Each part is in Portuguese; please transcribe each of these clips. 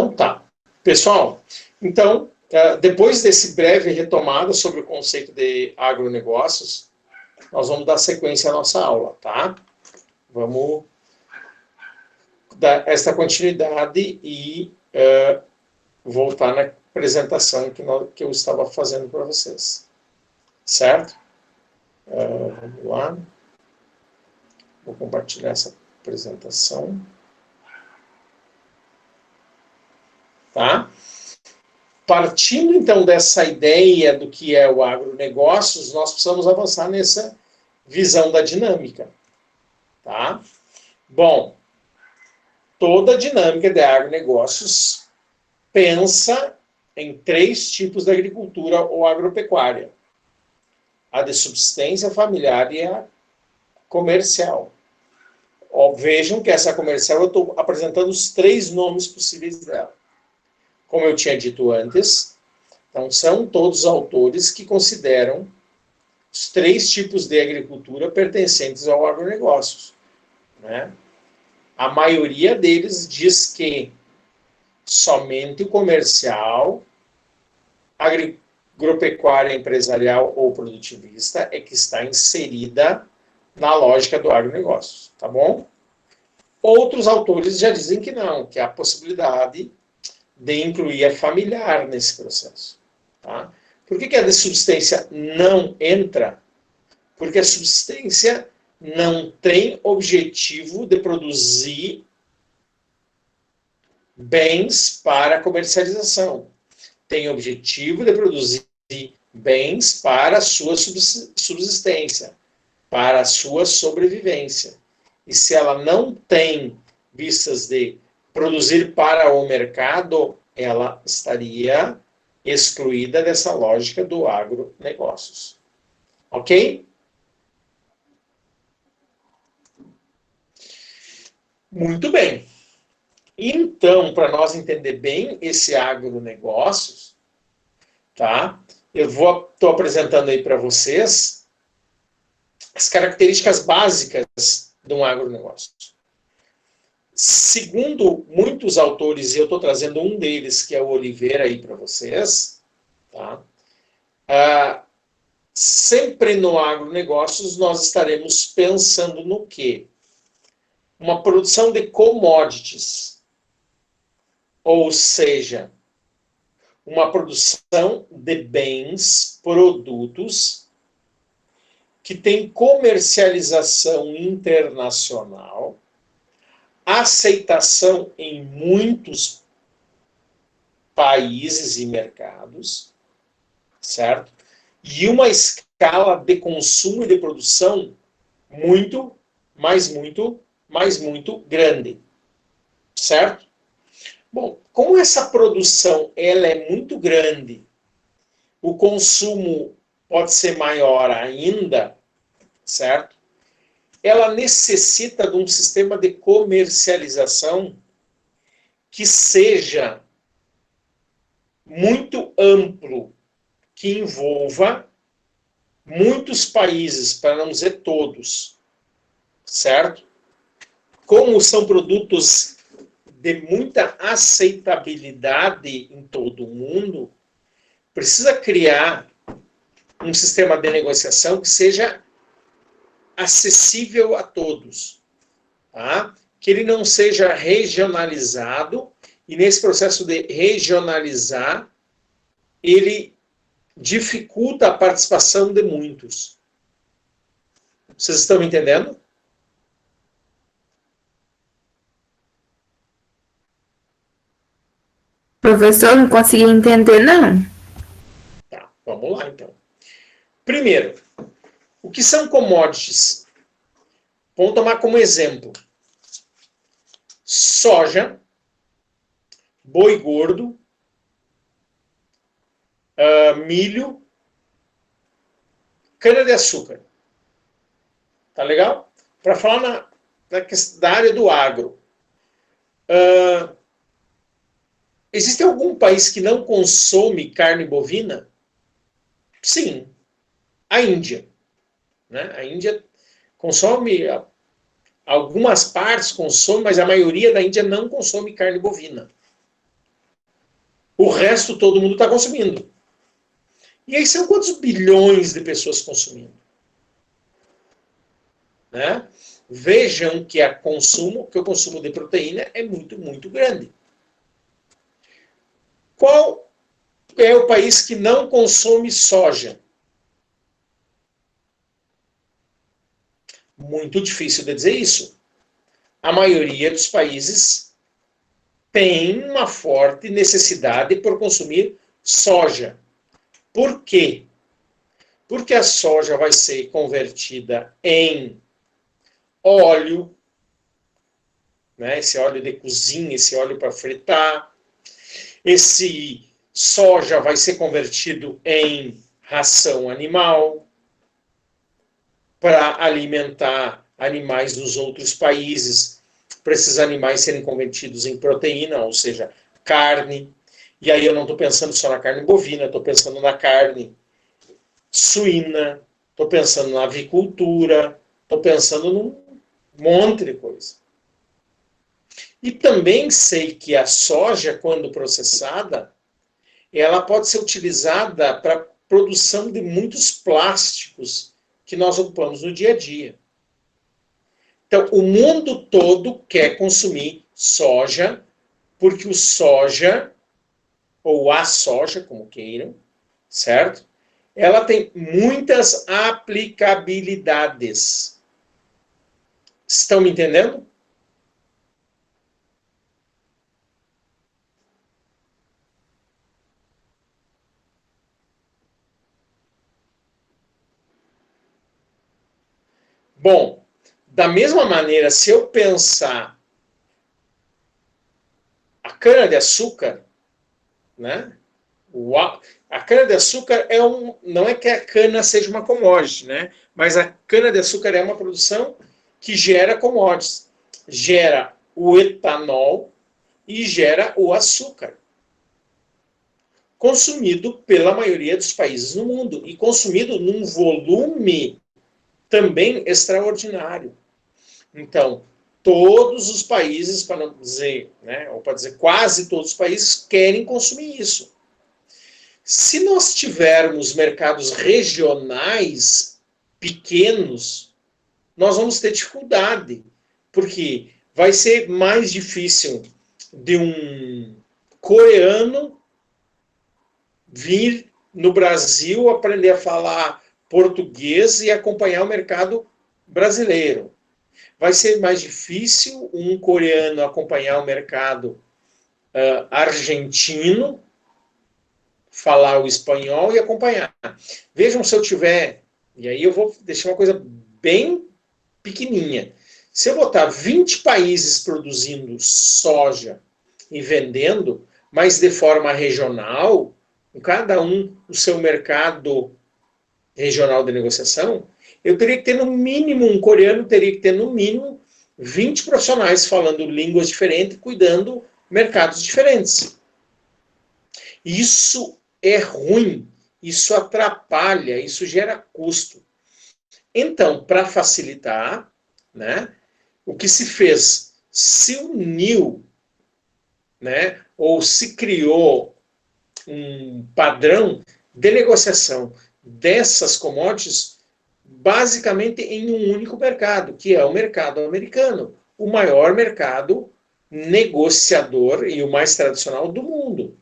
Então tá. Pessoal, então, depois desse breve retomada sobre o conceito de agronegócios, nós vamos dar sequência à nossa aula, tá? Vamos dar esta continuidade e voltar na apresentação que eu estava fazendo para vocês. Certo? Vamos lá. Vou compartilhar essa apresentação. Tá? Partindo, então, dessa ideia do que é o agronegócios, nós precisamos avançar nessa visão da dinâmica. Tá? Bom, toda a dinâmica de agronegócios pensa em 3 tipos de agricultura ou agropecuária. A de subsistência familiar e a comercial. Vejam que essa comercial eu estou apresentando os 3 nomes possíveis dela. Como eu tinha dito antes, então são todos autores que consideram os 3 tipos de agricultura pertencentes ao agronegócio. Né? A maioria deles diz que somente o comercial, agropecuária empresarial ou produtivista é que está inserida na lógica do agronegócio, tá bom? Outros autores já dizem que não, que há a possibilidade de incluir a familiar nesse processo. Tá? Por que a de subsistência não entra? Porque a subsistência não tem objetivo de produzir bens para comercialização. Tem objetivo de produzir bens para a sua subsistência, para a sua sobrevivência. E se ela não tem vistas de produzir para o mercado, ela estaria excluída dessa lógica do agronegócios. Ok? Muito bem. Então, para nós entender bem esse agronegócios, tá? Eu estou apresentando aí para vocês as características básicas de um agronegócio. Segundo muitos autores, e eu estou trazendo um deles, que é o Oliveira, aí para vocês, tá? Sempre no agronegócios nós estaremos pensando no quê? Uma produção de commodities, ou seja, uma produção de bens, produtos, que tem comercialização internacional, aceitação em muitos países e mercados, certo? E uma escala de consumo e de produção muito grande, certo? Bom, como essa produção ela é muito grande, o consumo pode ser maior ainda, certo? Ela necessita de um sistema de comercialização que seja muito amplo, que envolva muitos países, para não dizer todos, certo? Como são produtos de muita aceitabilidade em todo o mundo, precisa criar um sistema de negociação que seja acessível a todos, tá? Que ele não seja regionalizado, e nesse processo de regionalizar, ele dificulta a participação de muitos. Vocês estão me entendendo? Professor, não consegui entender, não. Tá, vamos lá, então. Primeiro, o que são commodities? Vamos tomar como exemplo soja, boi gordo, milho, cana-de-açúcar. Tá legal? Para falar da área do agro. Existe algum país que não consome carne bovina? Sim. A Índia. Né? A Índia consome, algumas partes consome, mas a maioria da Índia não consome carne bovina. O resto todo mundo está consumindo. E aí são quantos bilhões de pessoas consumindo? Né? Vejam que o consumo de proteína é muito, muito grande. Qual é o país que não consome soja? Muito difícil de dizer isso. A maioria dos países tem uma forte necessidade por consumir soja. Por quê? Porque a soja vai ser convertida em óleo, né? Esse óleo de cozinha, esse óleo para fritar. Esse soja vai ser convertido em ração animal para alimentar animais dos outros países, para esses animais serem convertidos em proteína, ou seja, carne. E aí eu não estou pensando só na carne bovina, estou pensando na carne suína, estou pensando na avicultura, estou pensando num monte de coisa. E também sei que a soja, quando processada, ela pode ser utilizada para a produção de muitos plásticos que nós ocupamos no dia a dia. Então, o mundo todo quer consumir soja, porque o soja, ou a soja, como queiram, certo? Ela tem muitas aplicabilidades. Estão me entendendo? Bom, da mesma maneira, se eu pensar a cana-de-açúcar, né? A cana-de-açúcar não é que a cana seja uma commodity, né? Mas a cana-de-açúcar é uma produção que gera commodities. Gera o etanol e gera o açúcar. Consumido pela maioria dos países no mundo. E consumido num volume também extraordinário. Então, todos os países, para não dizer, né, ou para dizer quase todos os países, querem consumir isso. Se nós tivermos mercados regionais pequenos, nós vamos ter dificuldade, porque vai ser mais difícil de um coreano vir no Brasil aprender a falar português e acompanhar o mercado brasileiro. Vai ser mais difícil um coreano acompanhar o mercado argentino, falar o espanhol e acompanhar. Vejam se eu tiver, e aí eu vou deixar uma coisa bem pequenininha. Se eu botar 20 países produzindo soja e vendendo, mas de forma regional, cada um o seu mercado regional de negociação, eu teria que ter no mínimo, um coreano teria que ter no mínimo 20 profissionais falando línguas diferentes, cuidando mercados diferentes. Isso é ruim, isso atrapalha, isso gera custo. Então, para facilitar, né, o que se fez, se uniu, né, ou se criou um padrão de negociação dessas commodities basicamente em um único mercado, que é o mercado americano, o maior mercado negociador e o mais tradicional do mundo.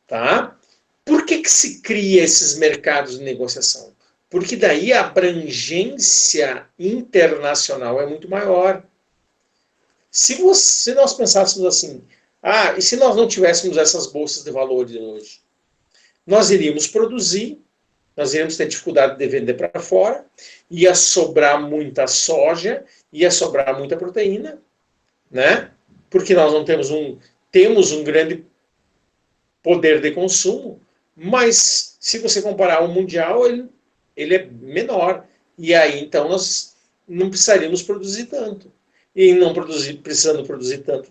Tá? Por que se cria esses mercados de negociação? Porque daí a abrangência internacional é muito maior. Se nós pensássemos assim, e se nós não tivéssemos essas bolsas de valores hoje? Nós iríamos produzir, nós iríamos ter dificuldade de vender para fora, ia sobrar muita soja, ia sobrar muita proteína, né? Porque nós não temos um grande poder de consumo, mas se você comparar o mundial, ele é menor. E aí, então, nós não precisaríamos produzir tanto. E precisando produzir tanto,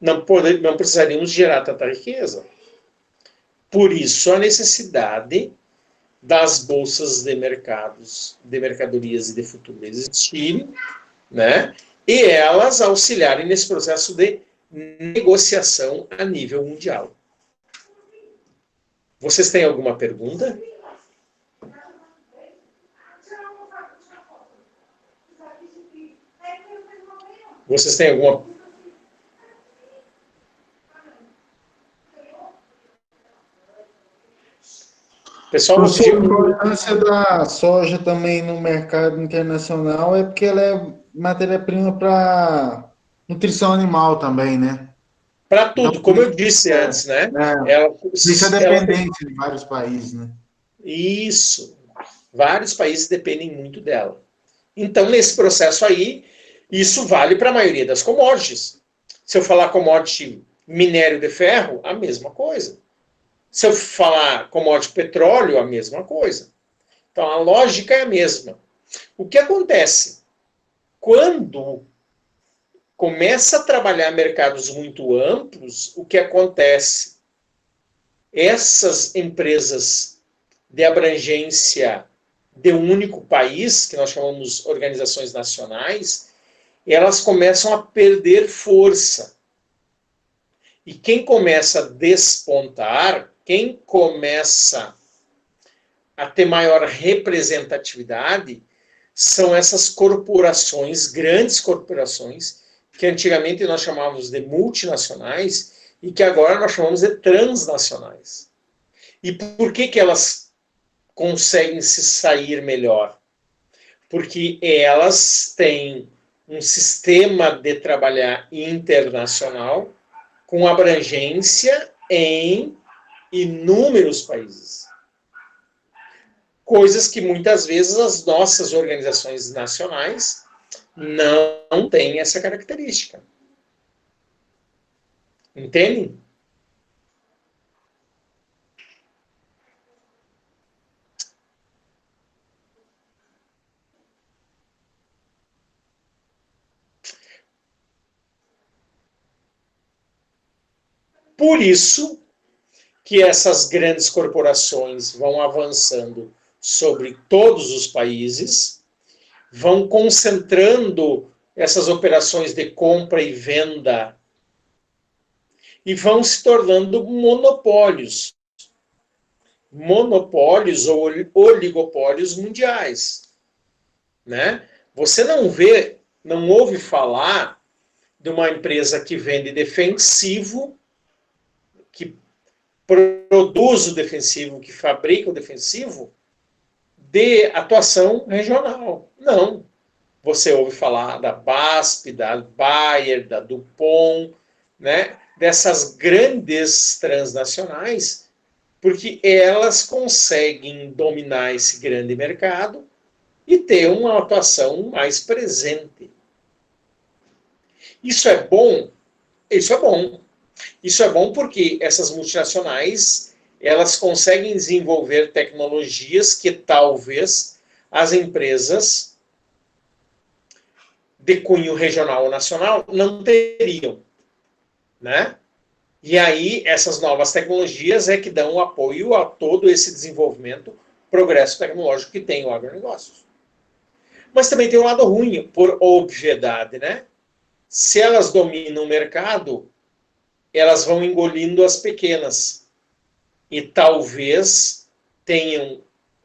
não precisaríamos gerar tanta riqueza. Por isso, a necessidade das bolsas de mercadorias e de futuros existirem, né? E elas auxiliarem nesse processo de negociação a nível mundial. Vocês têm alguma pergunta? Vocês têm alguma... Pessoal, A importância da soja também no mercado internacional é porque ela é matéria-prima para nutrição animal também, né? para tudo, Então, como eu disse antes, né? Isso é dependente de vários países, né? Isso. Vários países dependem muito dela. Então, nesse processo aí, isso vale para a maioria das commodities. Se eu falar commodity minério de ferro, a mesma coisa. Se eu falar commodity petróleo, a mesma coisa. Então, a lógica é a mesma. O que acontece? Quando começa a trabalhar mercados muito amplos, o que acontece? Essas empresas de abrangência de um único país, que nós chamamos organizações nacionais, elas começam a perder força. E quem começa a despontar, quem começa a ter maior representatividade, são essas corporações, grandes corporações, que antigamente nós chamávamos de multinacionais e que agora nós chamamos de transnacionais. E por que elas conseguem se sair melhor? Porque elas têm um sistema de trabalhar internacional com abrangência em inúmeros países. Coisas que muitas vezes as nossas organizações nacionais não têm essa característica. Entendem? Por isso que essas grandes corporações vão avançando sobre todos os países, vão concentrando essas operações de compra e venda e vão se tornando monopólios. Monopólios ou oligopólios mundiais. Né? Você não ouve falar de uma empresa que vende defensivo, que produz o defensivo, que fabrica o defensivo, de atuação regional. Não. Você ouve falar da BASF, da Bayer, da DuPont, né? Dessas grandes transnacionais, porque elas conseguem dominar esse grande mercado e ter uma atuação mais presente. Isso é bom? Isso é bom. Isso é bom porque essas multinacionais, elas conseguem desenvolver tecnologias que talvez as empresas de cunho regional ou nacional não teriam, né? E aí, essas novas tecnologias é que dão apoio a todo esse desenvolvimento, progresso tecnológico que tem o agronegócio. Mas também tem um lado ruim, por obviedade, né? Se elas dominam o mercado, elas vão engolindo as pequenas. E talvez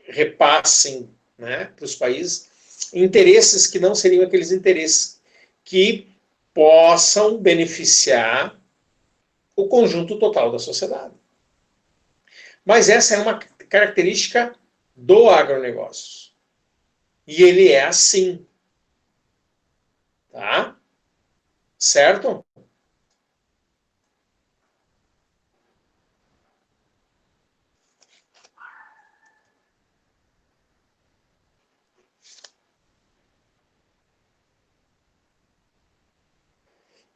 repassem, né, para os países interesses que não seriam aqueles interesses que possam beneficiar o conjunto total da sociedade. Mas essa é uma característica do agronegócio. E ele é assim. Tá? Certo?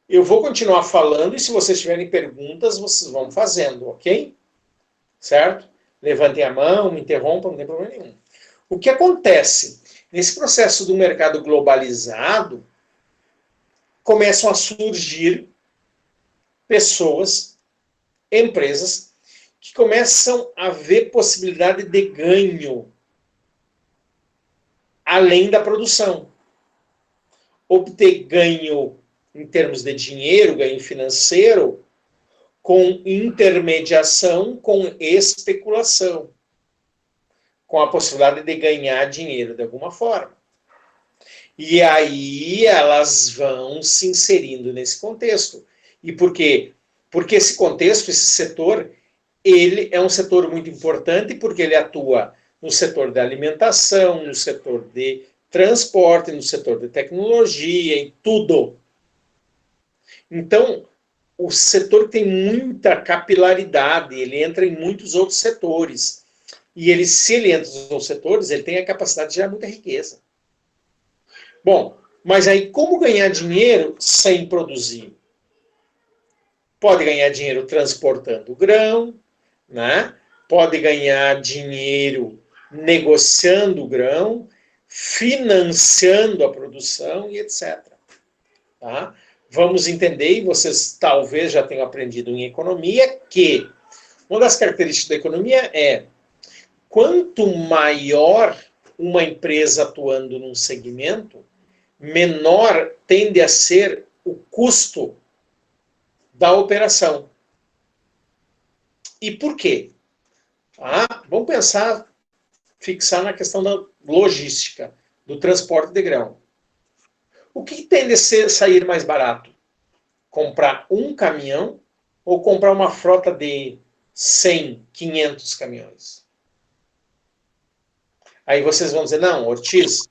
Eu vou continuar falando e se vocês tiverem perguntas, vocês vão fazendo, ok? Certo? Levantem a mão, me interrompam, não tem problema nenhum. O que acontece? Nesse processo do mercado globalizado, começam a surgir pessoas, empresas, que começam a ver possibilidade de ganho além da produção. Obter ganho em termos de dinheiro, ganho financeiro, com intermediação, com especulação, com a possibilidade de ganhar dinheiro de alguma forma. E aí elas vão se inserindo nesse contexto. E por quê? Porque esse contexto, esse setor, ele é um setor muito importante porque ele atua no setor da alimentação, no setor de transporte, no setor de tecnologia, em tudo. Então, o setor tem muita capilaridade, ele entra em muitos outros setores. E ele, se ele entra nos outros setores, ele tem a capacidade de gerar muita riqueza. Bom, mas aí como ganhar dinheiro sem produzir? Pode ganhar dinheiro transportando grão, né? Pode ganhar dinheiro negociando o grão, financiando a produção e etc. Tá? Vamos entender, e vocês talvez já tenham aprendido em economia, que uma das características da economia é quanto maior uma empresa atuando num segmento, menor tende a ser o custo da operação. E por quê? Vamos pensar, fixar na questão da logística, do transporte de grão. O que tende a sair mais barato? Comprar um caminhão ou comprar uma frota de 100, 500 caminhões? Aí vocês vão dizer, não, Ortiz.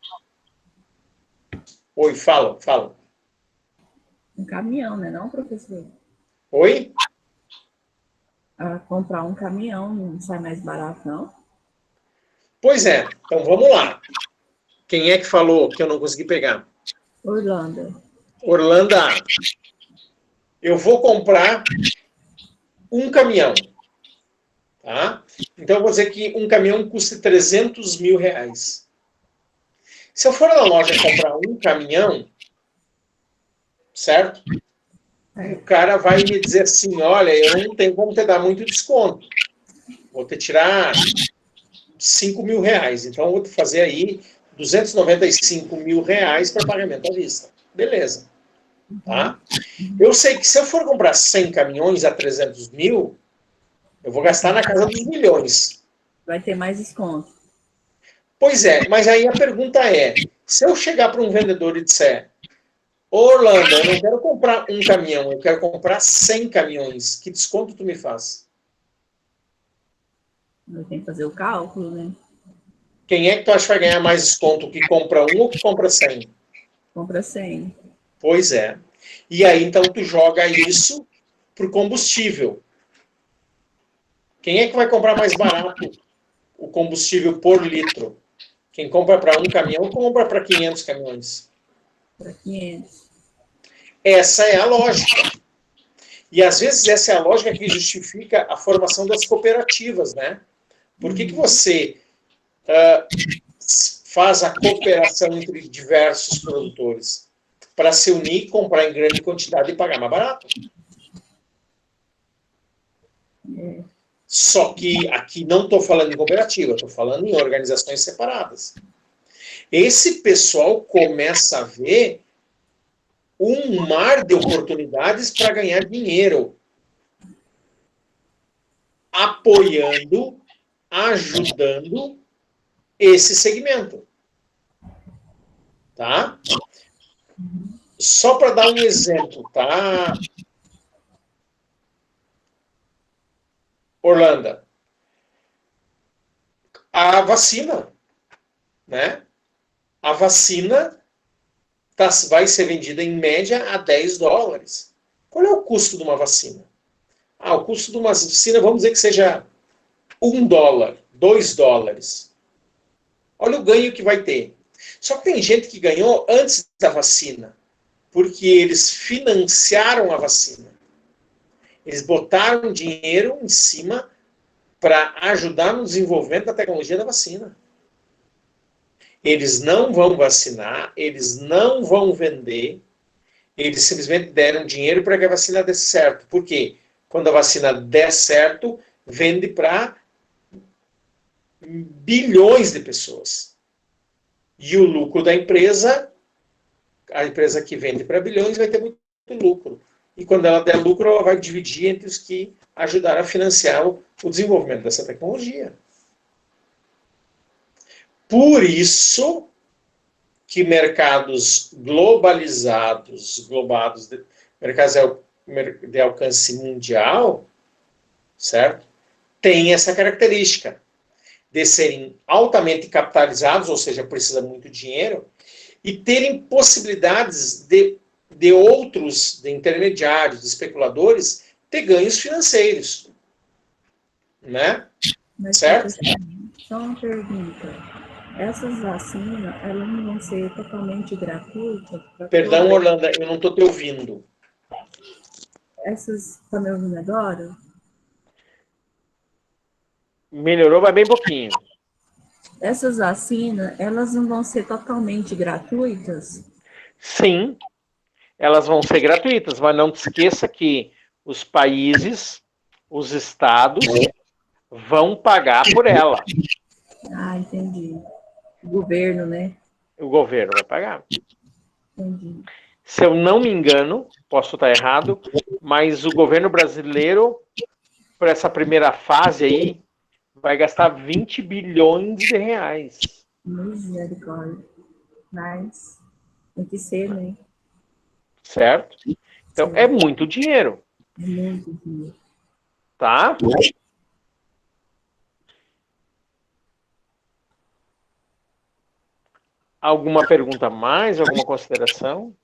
Oi, fala. Um caminhão, né, não, professor? Oi? Comprar um caminhão não sai mais barato, não? Pois é, então vamos lá. Quem é que falou que eu não consegui pegar? Orlando. Orlando, eu vou comprar um caminhão. Tá? Então eu vou dizer que um caminhão custa 300 mil reais. Se eu for na loja comprar um caminhão, certo? O cara vai me dizer assim, olha, eu não tenho como te dar muito desconto. Vou te tirar 5 mil reais. Então, eu vou te fazer aí 295 mil reais para pagamento à vista. Beleza. Tá? Eu sei que se eu for comprar 100 caminhões a 300 mil, eu vou gastar na casa dos milhões. Vai ter mais desconto. Pois é, mas aí a pergunta é, se eu chegar para um vendedor e disser, Orlando, eu não quero comprar um caminhão, eu quero comprar 100 caminhões, que desconto tu me faz? Eu tenho que fazer o cálculo, né? Quem é que tu acha que vai ganhar mais desconto, que compra um ou que compra 100? Compra 100. Pois é. E aí, então, tu joga isso pro combustível. Quem é que vai comprar mais barato o combustível por litro? Quem compra para um caminhão ou compra para 500 caminhões? Para 500. Essa é a lógica. E, às vezes, essa é a lógica que justifica a formação das cooperativas, né? Por que você faz a cooperação entre diversos produtores? Para se unir, comprar em grande quantidade e pagar mais barato. Só que aqui não estou falando em cooperativa, estou falando em organizações separadas. Esse pessoal começa a ver um mar de oportunidades para ganhar dinheiro, apoiando, ajudando esse segmento. Tá? Só para dar um exemplo, tá? Orlando, a vacina, né? A vacina vai ser vendida em média a 10 dólares. Qual é o custo de uma vacina? O custo de uma vacina, vamos dizer que seja 1 dólar, 2 dólares. Olha o ganho que vai ter. Só que tem gente que ganhou antes da vacina, porque eles financiaram a vacina. Eles botaram dinheiro em cima para ajudar no desenvolvimento da tecnologia da vacina. Eles não vão vacinar, eles não vão vender, eles simplesmente deram dinheiro para que a vacina dê certo. Por quê? Quando a vacina der certo, vende para bilhões de pessoas. E o lucro da empresa, a empresa que vende para bilhões, vai ter muito lucro. E quando ela der lucro, ela vai dividir entre os que ajudaram a financiar o desenvolvimento dessa tecnologia. Por isso que mercados globalizados, mercados de alcance mundial, certo? Tem essa característica de serem altamente capitalizados, ou seja, precisa muito dinheiro, e terem possibilidades de outros, de intermediários, de especuladores, ter ganhos financeiros. Né? Mas, certo? Só uma pergunta. Essas vacinas, elas não vão ser totalmente gratuitas? Perdão, Orlando, eu não estou te ouvindo. Essas, está me ouvindo agora? Melhorou, mas bem pouquinho. Essas vacinas, elas não vão ser totalmente gratuitas? Sim, elas vão ser gratuitas, mas não te esqueça que os países, os estados, vão pagar por ela. Ah, entendi. O governo, né? O governo vai pagar. Entendi. Se eu não me engano, posso estar errado, mas o governo brasileiro, por essa primeira fase aí, vai gastar 20 bilhões de reais. Misericórdia. Mas tem que ser, né? Certo? Então, Sim. é muito dinheiro. É muito dinheiro. Tá? Alguma pergunta a mais? Alguma consideração?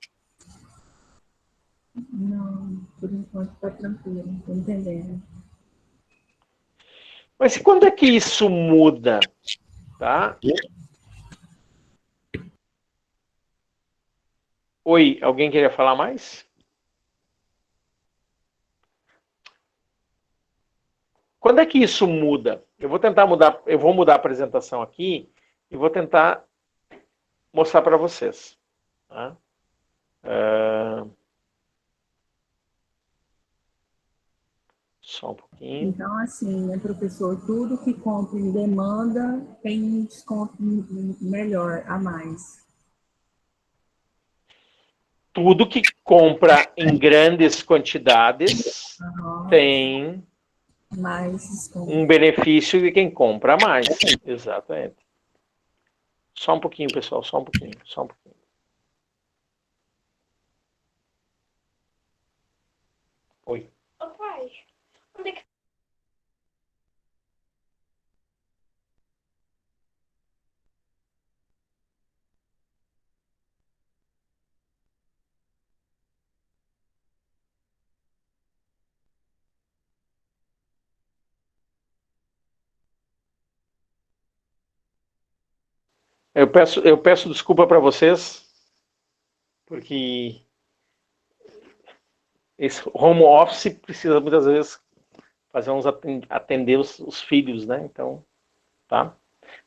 Não, por enquanto está tranquilo, estou entendendo. Mas quando é que isso muda? Tá? Oi, alguém queria falar mais? Quando é que isso muda? Eu vou tentar mudar, eu vou mudar a apresentação aqui e vou tentar mostrar para vocês. Tá? Só um pouquinho. Então, assim, né, professor, tudo que compra em demanda tem um desconto melhor, a mais. Tudo que compra em grandes quantidades tem Mais desconto. um benefício de quem compra mais. Exatamente. Só um pouquinho, pessoal, só um pouquinho, só um pouquinho. Oi. Ô pai, onde é que Eu peço desculpa para vocês, porque esse home office precisa muitas vezes fazer uns atender os filhos, né? Então, tá?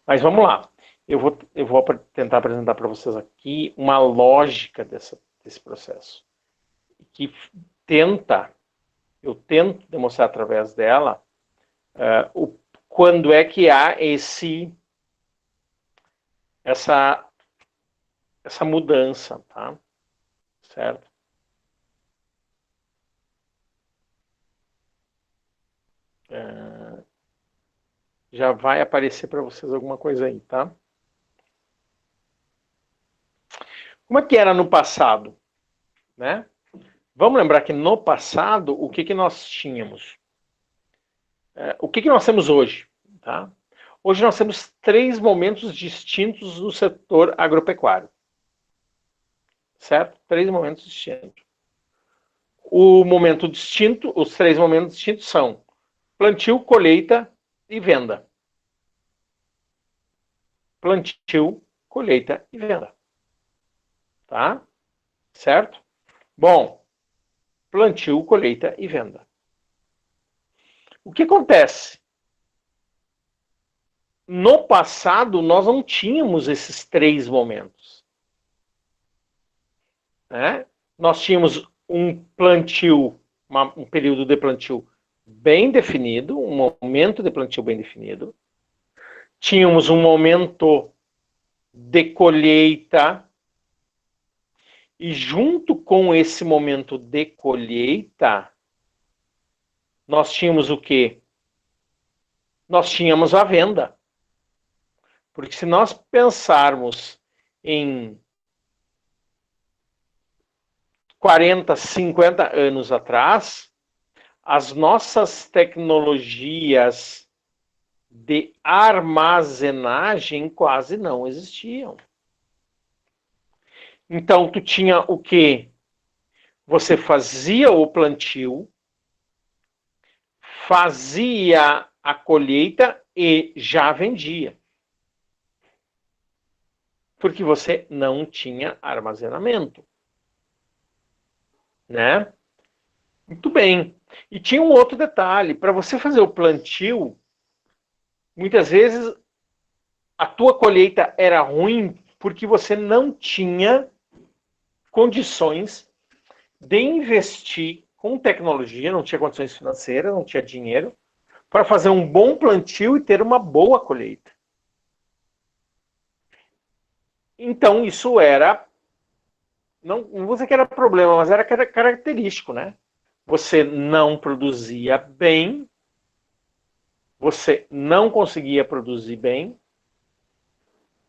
Mas vamos lá. Eu vou tentar apresentar para vocês aqui uma lógica desse processo. Que eu tento demonstrar através dela quando é que há essa mudança, tá? Certo? Já vai aparecer para vocês alguma coisa aí, tá? Como é que era no passado, né? Vamos lembrar que no passado, o que nós tínhamos? O que nós temos hoje, tá? Hoje nós temos 3 momentos distintos no setor agropecuário. Certo? 3 momentos distintos. Os 3 momentos distintos são plantio, colheita e venda. Plantio, colheita e venda. Tá? Certo? Bom, plantio, colheita e venda. O que acontece? No passado, nós não tínhamos esses 3 momentos. Né? Nós tínhamos um plantio, um período de plantio bem definido, um momento de plantio bem definido. Tínhamos um momento de colheita E junto com esse momento de colheita, nós tínhamos o quê? Nós tínhamos a venda. Porque se nós pensarmos em 40, 50 anos atrás, as nossas tecnologias de armazenagem quase não existiam. Então, tu tinha o quê? Você fazia o plantio, fazia a colheita e já vendia. Porque você não tinha armazenamento. Né? Muito bem. E tinha um outro detalhe. Para você fazer o plantio, muitas vezes a tua colheita era ruim porque você não tinha condições de investir com tecnologia, não tinha condições financeiras, não tinha dinheiro, para fazer um bom plantio e ter uma boa colheita. Então, isso era, não vou dizer que era problema, mas era característico, né? Você não produzia bem, você não conseguia produzir bem,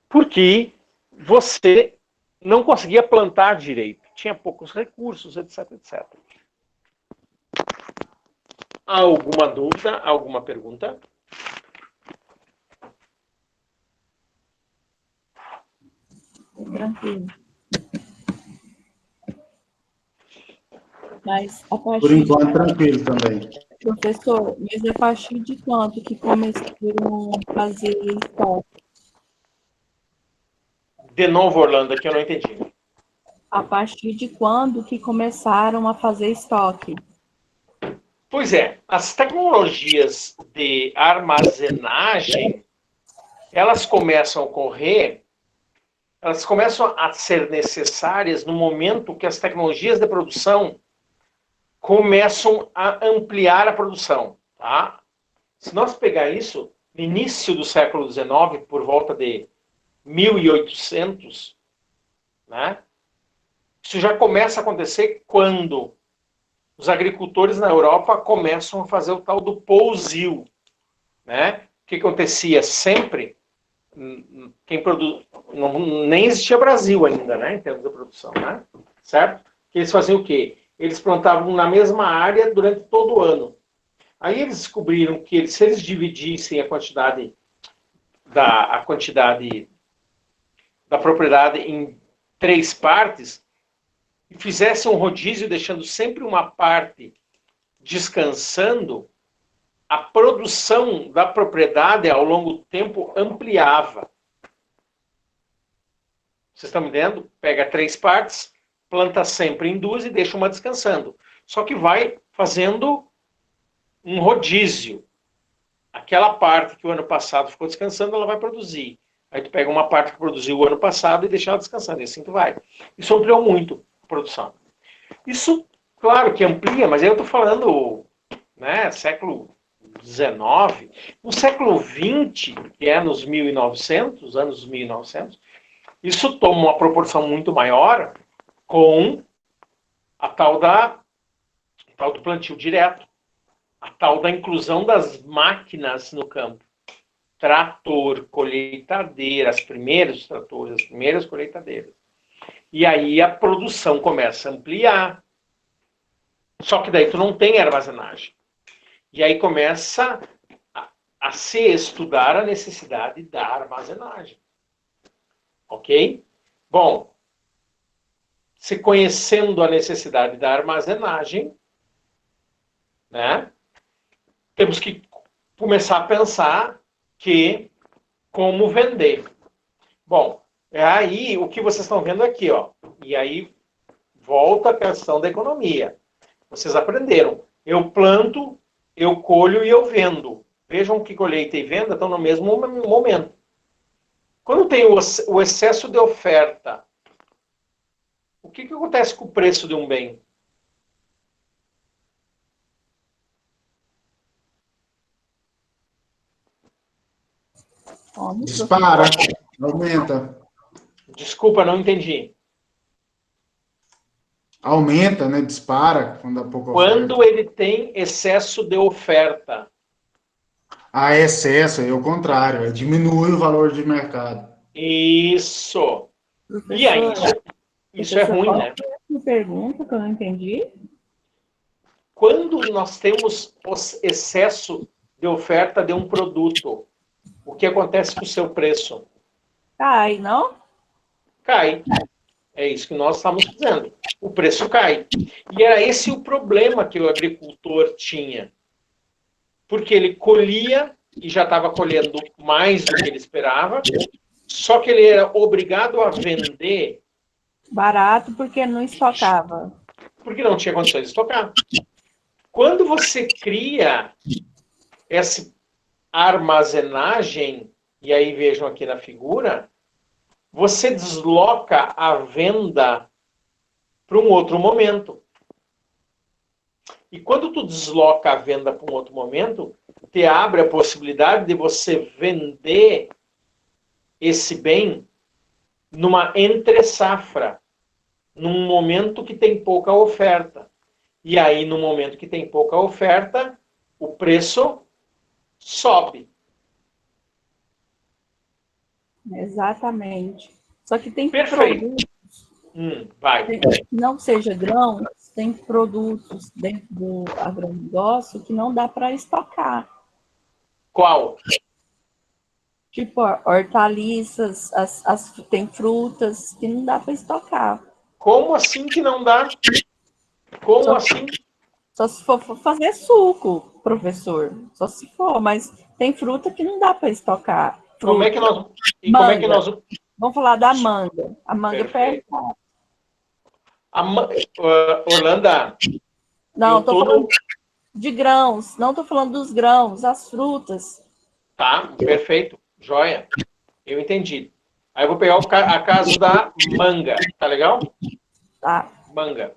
porque você não conseguia plantar direito, tinha poucos recursos, etc, etc. Alguma dúvida? Alguma pergunta? Tranquilo. Mas a Por partir enquanto, tranquilo também. professor, mas a partir de quanto que começaram a fazer estoque? De novo, Orlando, aqui eu não entendi. A partir de quando que começaram a fazer estoque? Pois é, as tecnologias de armazenagem, elas começam a ocorrer, elas começam a ser necessárias no momento que as tecnologias de produção começam a ampliar a produção. Tá? Se nós pegar isso, no início do século XIX, por volta de 1800, né, isso já começa a acontecer quando os agricultores na Europa começam a fazer o tal do pousio. Né? O que acontecia sempre, quem produz, nem existia Brasil ainda, né, em termos de produção, né? Certo? Que eles faziam o quê? Eles plantavam na mesma área durante todo o ano. Aí eles descobriram que se eles dividissem a quantidade da propriedade em 3 partes e fizessem um rodízio deixando sempre uma parte descansando, a produção da propriedade ao longo do tempo ampliava. Vocês estão me entendendo? Pega 3 partes, planta sempre em 2 e deixa uma descansando. Só que vai fazendo um rodízio. Aquela parte que o ano passado ficou descansando, ela vai produzir. Aí tu pega uma parte que produziu o ano passado e deixa ela descansando. E assim tu vai. Isso ampliou muito a produção. Isso, claro que amplia, mas aí eu estou falando, né, século XIX. No século XX, que é nos 1900, anos 1900, isso toma uma proporção muito maior com a tal do plantio direto, a tal da inclusão das máquinas no campo. Trator, colheitadeira, os primeiros tratores, as primeiras colheitadeiras. E aí a produção começa a ampliar. Só que daí tu não tem armazenagem. E aí começa a se estudar a necessidade da armazenagem. Ok? Bom, se conhecendo a necessidade da armazenagem, né, temos que começar a pensar que como vender. Bom, é aí o que vocês estão vendo aqui, ó. E aí volta a questão da economia. Vocês aprenderam. Eu planto, eu colho e eu vendo. Vejam que colheita e venda estão no mesmo momento. Quando tem o excesso de oferta, o que acontece com o preço de um bem? Dispara, aumenta. Desculpa, não entendi. Aumenta, né? Dispara quando há pouca Quando oferta. ele tem excesso de oferta. A excesso é o contrário, é diminui o valor de mercado. Isso. E aí, Professor, isso é professor, ruim, qual né? foi a sua pergunta que eu não entendi? Quando nós temos excesso de oferta de um produto, o que acontece com o seu preço? Cai, não? Cai. É isso que nós estamos dizendo. O preço cai. E era esse o problema que o agricultor tinha. Porque ele colhia e já estava colhendo mais do que ele esperava, só que ele era obrigado a vender Barato porque não estocava. porque não tinha condições de estocar. Quando você cria essa armazenagem, e aí vejam aqui na figura, você desloca a venda para um outro momento. E quando tu desloca a venda para um outro momento, te abre a possibilidade de você vender esse bem numa entre-safra, num momento que tem pouca oferta. E aí, no momento que tem pouca oferta, o preço sobe. Exatamente. Só que tem Perfeito. produtos, Vai. que não seja grão, tem produtos dentro do agronegócio que não dá para estocar. Qual? Tipo, hortaliças, tem frutas que não dá para estocar. Como assim que não dá? Como Só, assim? só se for fazer suco, professor. Só se for, mas tem fruta que não dá para estocar. Como é que nós... E como é que nós... Vamos falar da manga. A manga perde. Perfeito. Orlando, Não, eu estou tô falando no... de grãos. Não estou falando dos grãos, as frutas. Tá, perfeito. Joia. Eu entendi. Aí eu vou pegar a caso da manga. Tá legal? Tá. Manga.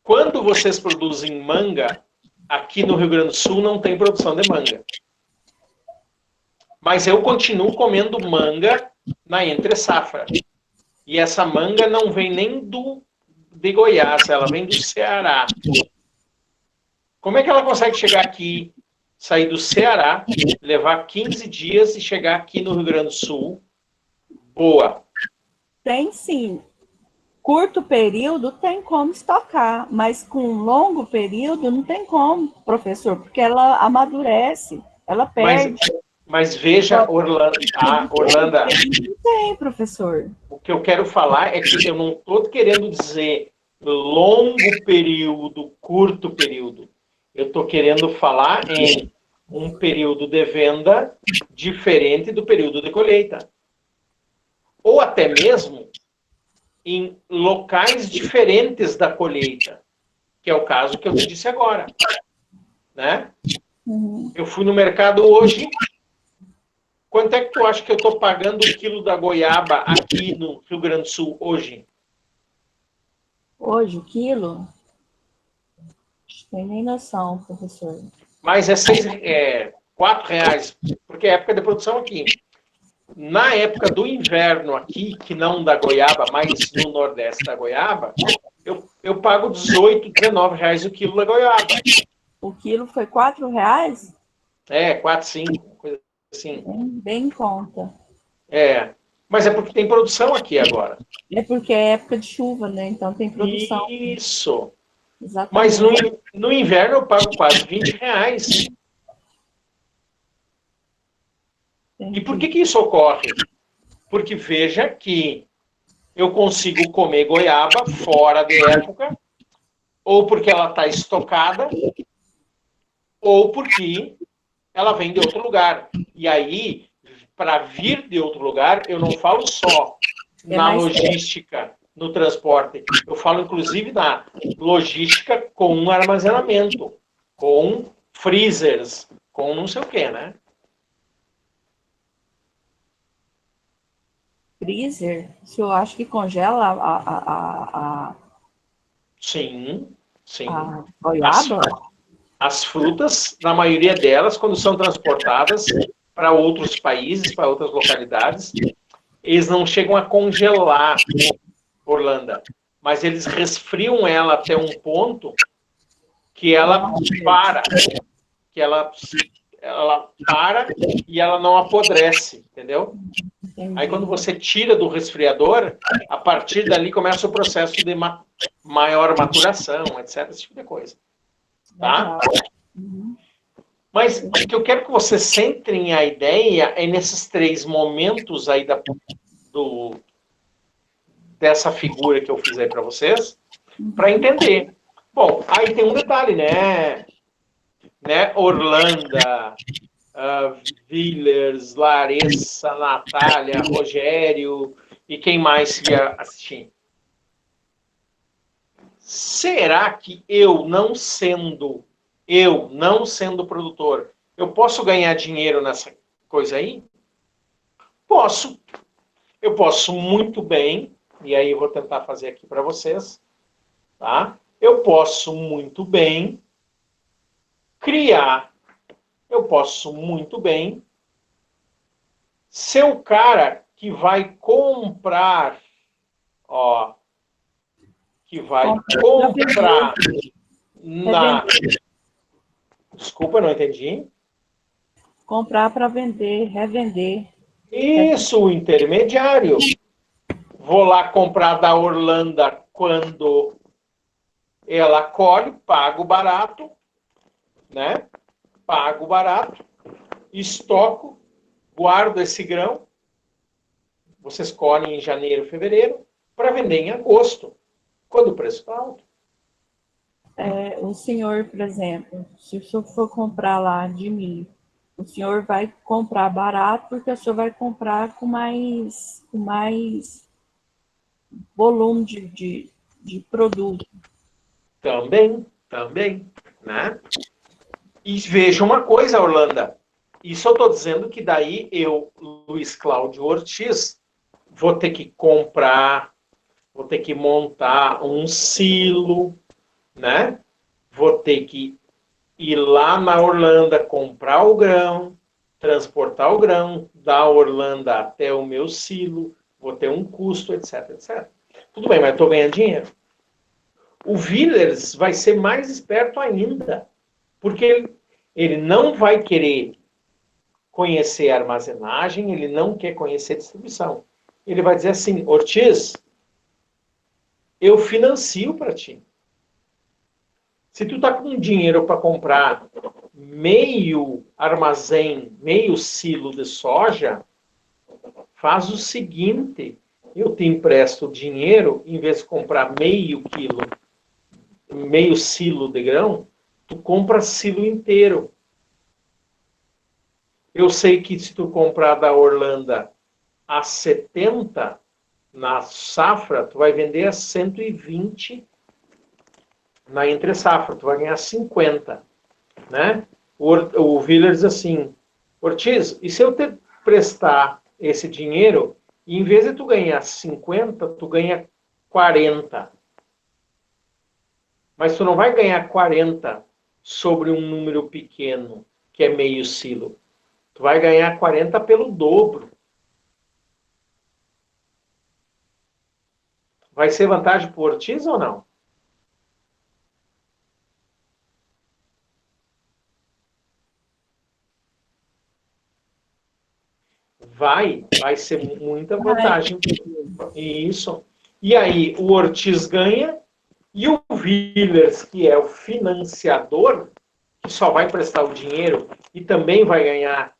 Quando vocês produzem manga, aqui no Rio Grande do Sul não tem produção de manga. Mas eu continuo comendo manga na entre-safra. E essa manga não vem nem de Goiás, ela vem do Ceará. Como é que ela consegue chegar aqui, sair do Ceará, levar 15 dias e chegar aqui no Rio Grande do Sul? Boa. Tem sim. Curto período tem como estocar, mas com longo período não tem como, professor, porque ela amadurece, ela perde. Mas veja, Orlando, Não tem, professor. o que eu quero falar é que eu não estou querendo dizer longo período, curto período. Eu estou querendo falar em um período de venda diferente do período de colheita. Ou até mesmo em locais diferentes da colheita, que é o caso que eu te disse agora. Né? Uhum. Eu fui no mercado hoje. Quanto é que tu acha que eu estou pagando o quilo da goiaba aqui no Rio Grande do Sul hoje? Hoje, o quilo? Não tem nem noção, professor. Mas é R$4, porque é época de produção aqui. Na época do inverno aqui, que não da goiaba, mas no nordeste da goiaba, eu pago R$18, R$19 o quilo da goiaba. O quilo foi R$4? É, 4, 5, coisa assim. Bem em conta. É, mas é porque tem produção aqui agora. É porque é época de chuva, né? Então tem produção. Isso. Exatamente. Mas no inverno eu pago quase R$20. E por que isso ocorre? Porque veja que eu consigo comer goiaba fora de época, ou porque ela está estocada, ou porque ela vem de outro lugar. E aí, para vir de outro lugar, eu não falo só na logística, no transporte. Eu falo, inclusive, na logística com armazenamento, com freezers, com não sei o quê, né? Freezer? O senhor acha que congela Sim, sim. a goiaba? As frutas, na maioria delas, quando são transportadas para outros países, para outras localidades, eles não chegam a congelar, Orlando. mas eles resfriam ela até um ponto que ela para, que ela para e ela não apodrece, entendeu? Aí quando você tira do resfriador, a partir dali começa o processo de maior maturação, etc, esse tipo de coisa. Tá? Mas o que eu quero que vocês centrem a ideia é nesses 3 momentos aí dessa figura que eu fiz aí para vocês, para entender. Bom, aí tem um detalhe, né? Orlando, Villers, Larissa, Natália, Rogério e quem mais ia assistir. Será que eu não sendo produtor, eu posso ganhar dinheiro nessa coisa aí? Posso. Eu posso muito bem, e aí eu vou tentar fazer aqui para vocês, tá? Eu posso muito bem criar, eu posso muito bem ser o cara que vai comprar, ó, que vai comprar na... Desculpa, não entendi. Comprar para vender, revender. Isso, o intermediário. Vou lá comprar da Orlando quando ela colhe, pago barato, né? Pago barato, estoco, guardo esse grão, vocês colhem em janeiro, fevereiro, para vender em agosto, quando o preço está alto. O senhor, por exemplo, se o senhor for comprar lá de mim, o senhor vai comprar barato porque o senhor vai comprar com mais volume de produto. Também, né? E veja uma coisa, Orlando, isso eu estou dizendo que daí eu, Luiz Cláudio Ortiz, vou ter que comprar, vou ter que montar um silo, né? Vou ter que ir lá na Orlando comprar o grão, transportar o grão da Orlando até o meu silo, vou ter um custo, etc, etc. Tudo bem, mas eu estou ganhando dinheiro. O Villers vai ser mais esperto ainda, porque ele não vai querer conhecer a armazenagem, ele não quer conhecer a distribuição. Ele vai dizer assim, Ortiz, eu financio para ti. Se tu tá com dinheiro para comprar meio armazém, meio silo de soja, faz o seguinte, eu te empresto dinheiro, em vez de comprar meio silo de grão, tu compra silo inteiro. Eu sei que se tu comprar da Orlando a 70 na safra, tu vai vender a 120 na entre safra, tu vai ganhar 50, né? O Villers diz assim, Ortiz, e se eu te prestar esse dinheiro, e em vez de tu ganhar 50, tu ganha 40. Mas tu não vai ganhar 40 sobre um número pequeno, que é meio silo. Tu vai ganhar 40 pelo dobro. Vai ser vantagem para o Ortiz ou não? Vai ser muita vantagem. Isso. E aí, o Ortiz ganha, e o Villers, que é o financiador, que só vai prestar o dinheiro e também vai ganhar,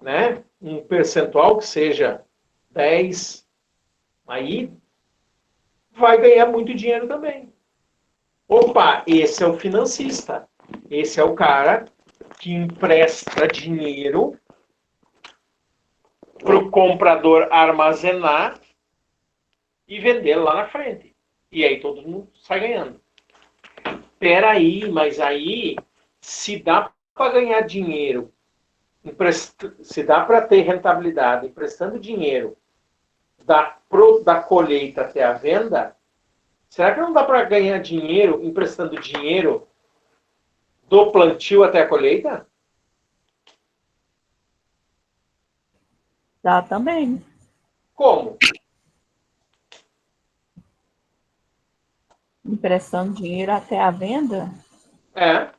né, um percentual que seja 10, aí vai ganhar muito dinheiro também. Opa, esse é o financista. Esse é o cara que empresta dinheiro para o comprador armazenar e vender lá na frente. E aí todo mundo sai ganhando. Peraí, mas aí se dá para ganhar dinheiro, se dá para ter rentabilidade emprestando dinheiro da colheita até a venda, será que não dá para ganhar dinheiro emprestando dinheiro do plantio até a colheita? Dá também. Como? Emprestando dinheiro até a venda? É.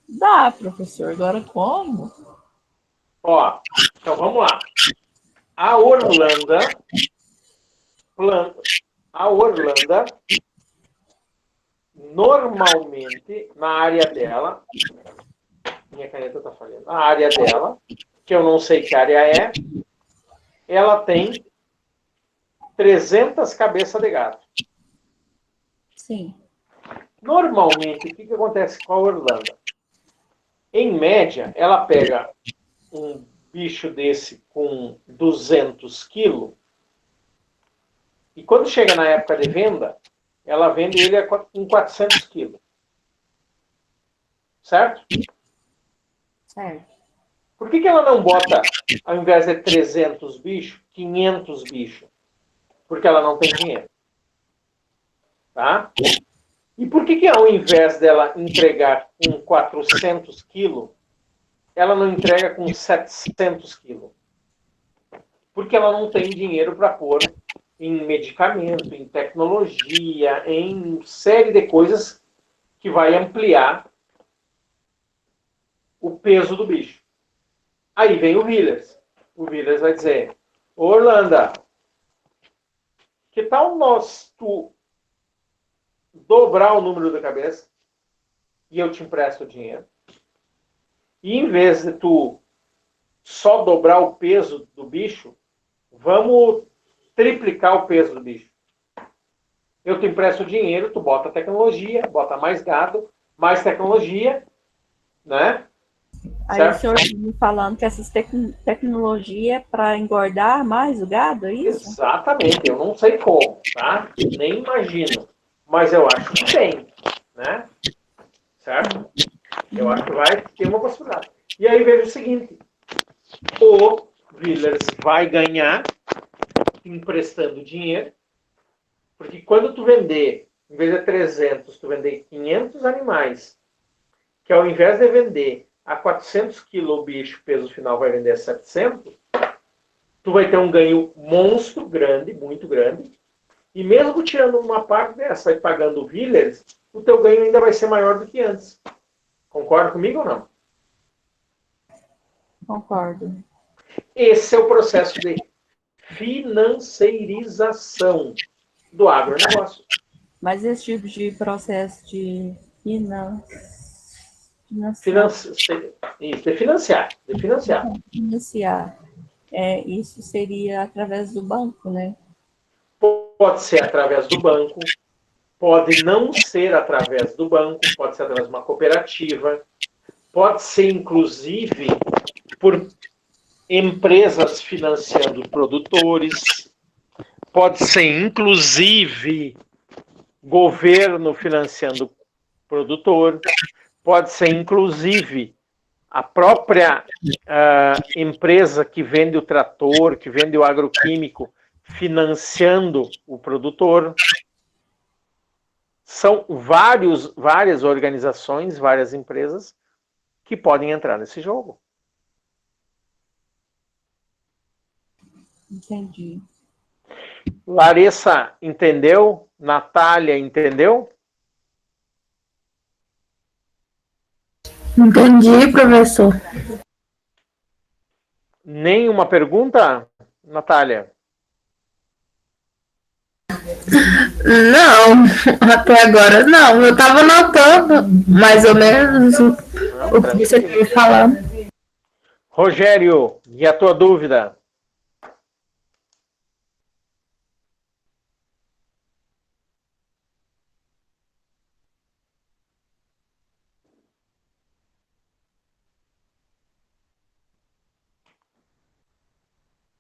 Dá, professor. Agora como? Ó, então vamos lá. A Orlando, normalmente, na área dela, minha caneta está falhando, na área dela, que eu não sei que área é, ela tem 300 cabeças de gato. Sim. Normalmente, o que acontece com a Orlando? Em média, ela pega um bicho desse com 200 quilos e quando chega na época de venda, ela vende ele em 400 quilos. Certo? Certo. Por que ela não bota, ao invés de 300 bichos, 500 bichos? Porque ela não tem dinheiro. Tá? E por que ao invés dela entregar com 400 quilos, ela não entrega com 700 quilos? Porque ela não tem dinheiro para pôr em medicamento, em tecnologia, em série de coisas que vai ampliar o peso do bicho. Aí vem o Willers. O Willers vai dizer, Orlando, que tal tu dobrar o número da cabeça e eu te empresto o dinheiro? E em vez de tu só dobrar o peso do bicho, vamos triplicar o peso do bicho. Eu te empresto o dinheiro, tu bota tecnologia, bota mais gado, mais tecnologia, né? Aí Certo? o senhor está me falando que essas tecnologias é para engordar mais o gado, é isso? Exatamente, eu não sei como, tá? Nem imagino. Mas eu acho que tem, né? Certo? Eu acho que vai ter uma possibilidade. E aí veja o seguinte, o Willers vai ganhar emprestando dinheiro, porque quando tu vender, em vez de 300, tu vender 500 animais, que ao invés de vender a 400 quilos o bicho, peso final vai vender a 700, tu vai ter um ganho monstro grande, muito grande, e mesmo tirando uma parte dessa e pagando o Willers, o teu ganho ainda vai ser maior do que antes. Concorda comigo ou não? Concordo. Esse é o processo de financeirização do agronegócio. Mas esse tipo de processo de Isso, de financiar. financiar, isso seria através do banco, né? Pode ser através do banco, pode não ser através do banco, pode ser através de uma cooperativa, pode ser, inclusive, por empresas financiando produtores, pode ser, inclusive, governo financiando produtor, pode ser, inclusive, a própria empresa que vende o trator, que vende o agroquímico, financiando o produtor. São várias organizações, várias empresas que podem entrar nesse jogo. Entendi. Larissa, entendeu? Natália, entendeu? Entendi, professor. Nenhuma pergunta, Natália? Não, até agora não. Eu tava notando mais ou menos o que você estava falando. Rogério, e a tua dúvida?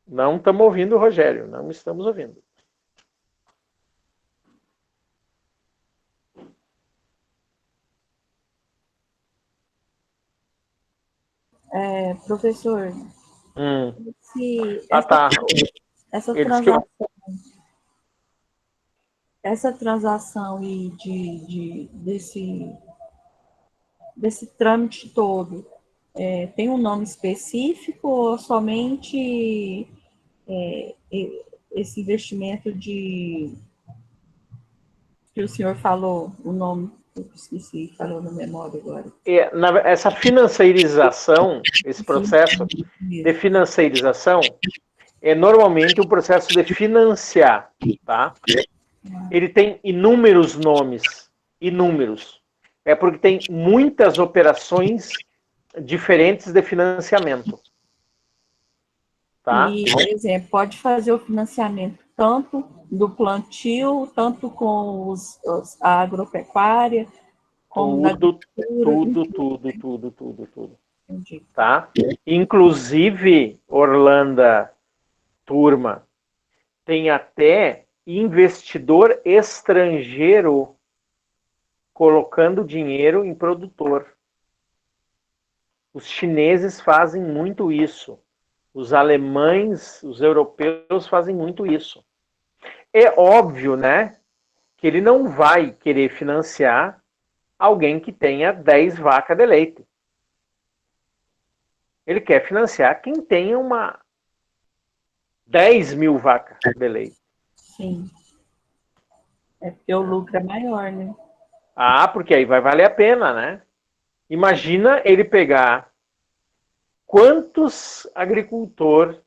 Não estamos ouvindo, Rogério. Não estamos ouvindo. Professor, Tá. essa Ele disse que eu... essa transação e desse trâmite todo, tem um nome específico ou somente esse investimento de que o senhor falou o nome, eu esqueci, falou na memória agora. Essa financeirização, esse processo de financiarização, é normalmente um processo de financiar, tá? Ele tem inúmeros nomes, inúmeros. É porque tem muitas operações diferentes de financiamento. Tá? E, por exemplo, pode fazer o financiamento tanto do plantio, tanto com a agropecuária, como da agricultura. Tudo. Tá? Inclusive, Orlando, turma, tem até investidor estrangeiro colocando dinheiro em produtor. Os chineses fazem muito isso. Os alemães, os europeus fazem muito isso. É óbvio, né, que ele não vai querer financiar alguém que tenha 10 vacas de leite. Ele quer financiar quem tenha 10 mil vacas de leite. Sim. É porque o lucro é maior, né? Ah, porque aí vai valer a pena, né? Imagina ele pegar quantos agricultores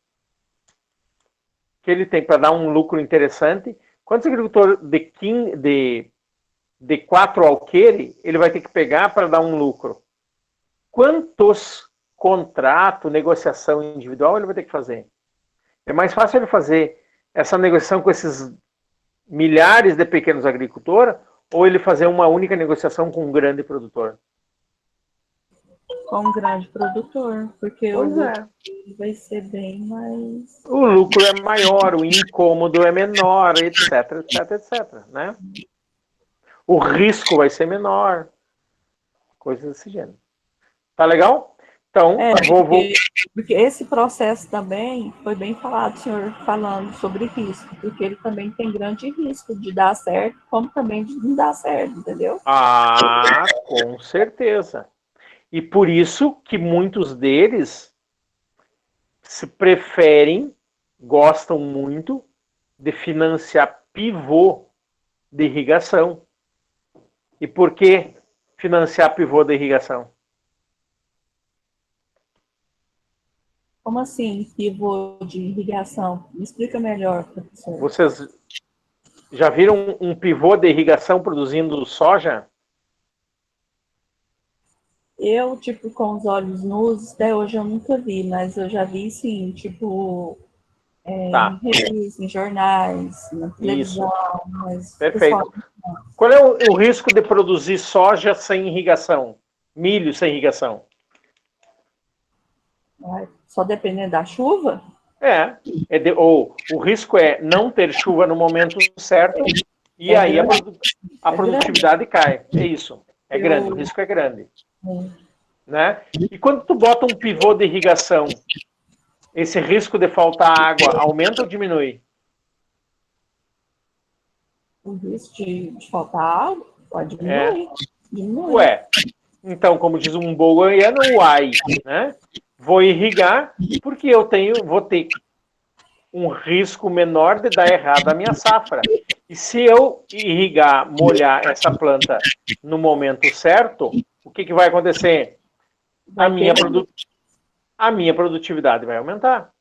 que ele tem para dar um lucro interessante, quantos agricultores de 4 alqueires ele vai ter que pegar para dar um lucro? Quantos contratos, negociação individual ele vai ter que fazer? É mais fácil ele fazer essa negociação com esses milhares de pequenos agricultores ou ele fazer uma única negociação com um grande produtor? Com um grande produtor, porque Pois o lucro vai ser bem mais... O lucro é maior, o incômodo é menor, etc, né? O risco vai ser menor, coisas desse gênero. Tá legal? Então, porque esse processo também foi bem falado, o senhor falando sobre risco, porque ele também tem grande risco de dar certo, como também de não dar certo, entendeu? Ah, com certeza. E por isso que muitos deles se preferem, gostam muito de financiar pivô de irrigação. E por que financiar pivô de irrigação? Como assim, pivô de irrigação? Me explica melhor, professor. Vocês já viram um pivô de irrigação produzindo soja? Eu, tipo, com os olhos nus, até hoje eu nunca vi, mas eu já vi, sim, tipo, em revistas, em jornais, na televisão. Mas, perfeito. pessoal, qual é o risco de produzir soja sem irrigação? Milho sem irrigação? só dependendo da chuva? O risco é não ter chuva no momento certo e aí a produtividade cai. É isso. É grande, o risco é grande. Né? E quando tu bota um pivô de irrigação, esse risco de faltar água aumenta ou diminui? O risco de faltar água pode diminuir. Diminui. Ué, então, como diz um bom goiano, uai, né? Vou irrigar porque eu vou ter um risco menor de dar errado a minha safra. E se eu irrigar, molhar essa planta no momento certo, o que vai acontecer? A minha produtividade vai aumentar.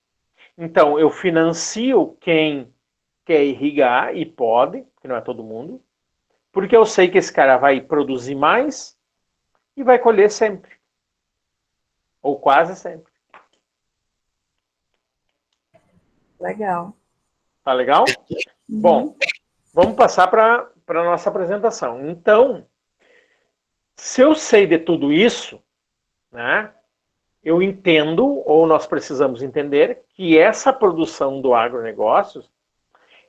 Então, eu financio quem quer irrigar, e pode, que não é todo mundo, porque eu sei que esse cara vai produzir mais e vai colher sempre. Ou quase sempre. Legal. Tá legal? Bom, vamos passar para a nossa apresentação. Então, se eu sei de tudo isso, né, eu entendo, ou nós precisamos entender, que essa produção do agronegócio,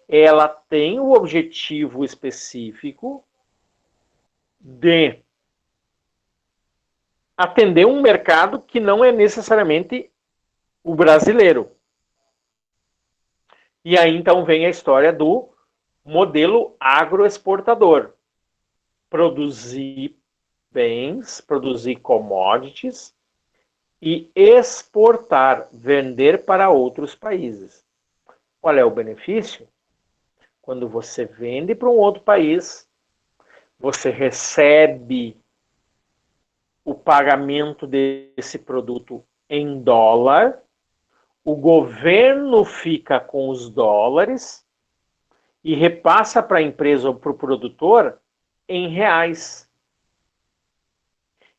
ela tem o objetivo específico de atender um mercado que não é necessariamente o brasileiro. E aí, então, vem a história do modelo agroexportador. Produzir bens, produzir commodities e exportar, vender para outros países. Qual é o benefício? Quando você vende para um outro país, você recebe o pagamento desse produto em dólar, o governo fica com os dólares e repassa para a empresa ou para o produtor em reais.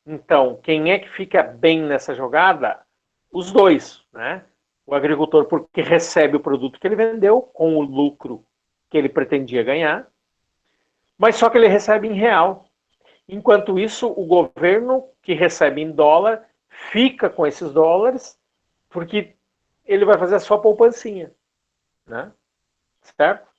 Então, quem é que fica bem nessa jogada? Os dois, né? O agricultor, porque recebe o produto que ele vendeu com o lucro que ele pretendia ganhar, mas só que ele recebe em real. Enquanto isso, o governo, que recebe em dólar, fica com esses dólares, porque ele vai fazer a sua poupancinha, né? Certo?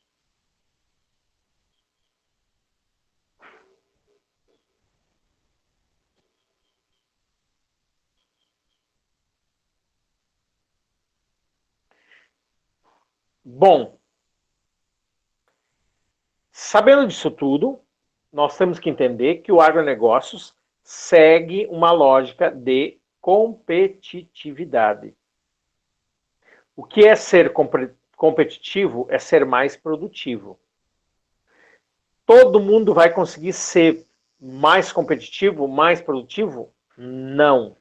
Bom, sabendo disso tudo, nós temos que entender que o agronegócios segue uma lógica de competitividade. O que é ser competitivo é ser mais produtivo. Todo mundo vai conseguir ser mais competitivo, mais produtivo? Não.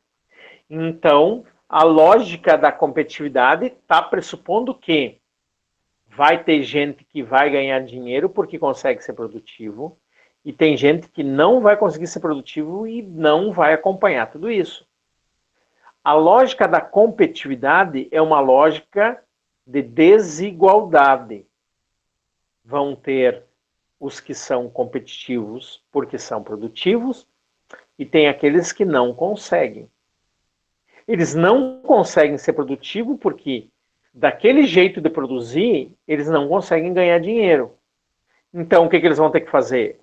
Então, a lógica da competitividade está pressupondo que vai ter gente que vai ganhar dinheiro porque consegue ser produtivo, e tem gente que não vai conseguir ser produtivo e não vai acompanhar tudo isso. A lógica da competitividade é uma lógica de desigualdade. Vão ter os que são competitivos porque são produtivos, e tem aqueles que não conseguem. Eles não conseguem ser produtivos porque, daquele jeito de produzir, eles não conseguem ganhar dinheiro. Então, o que eles vão ter que fazer?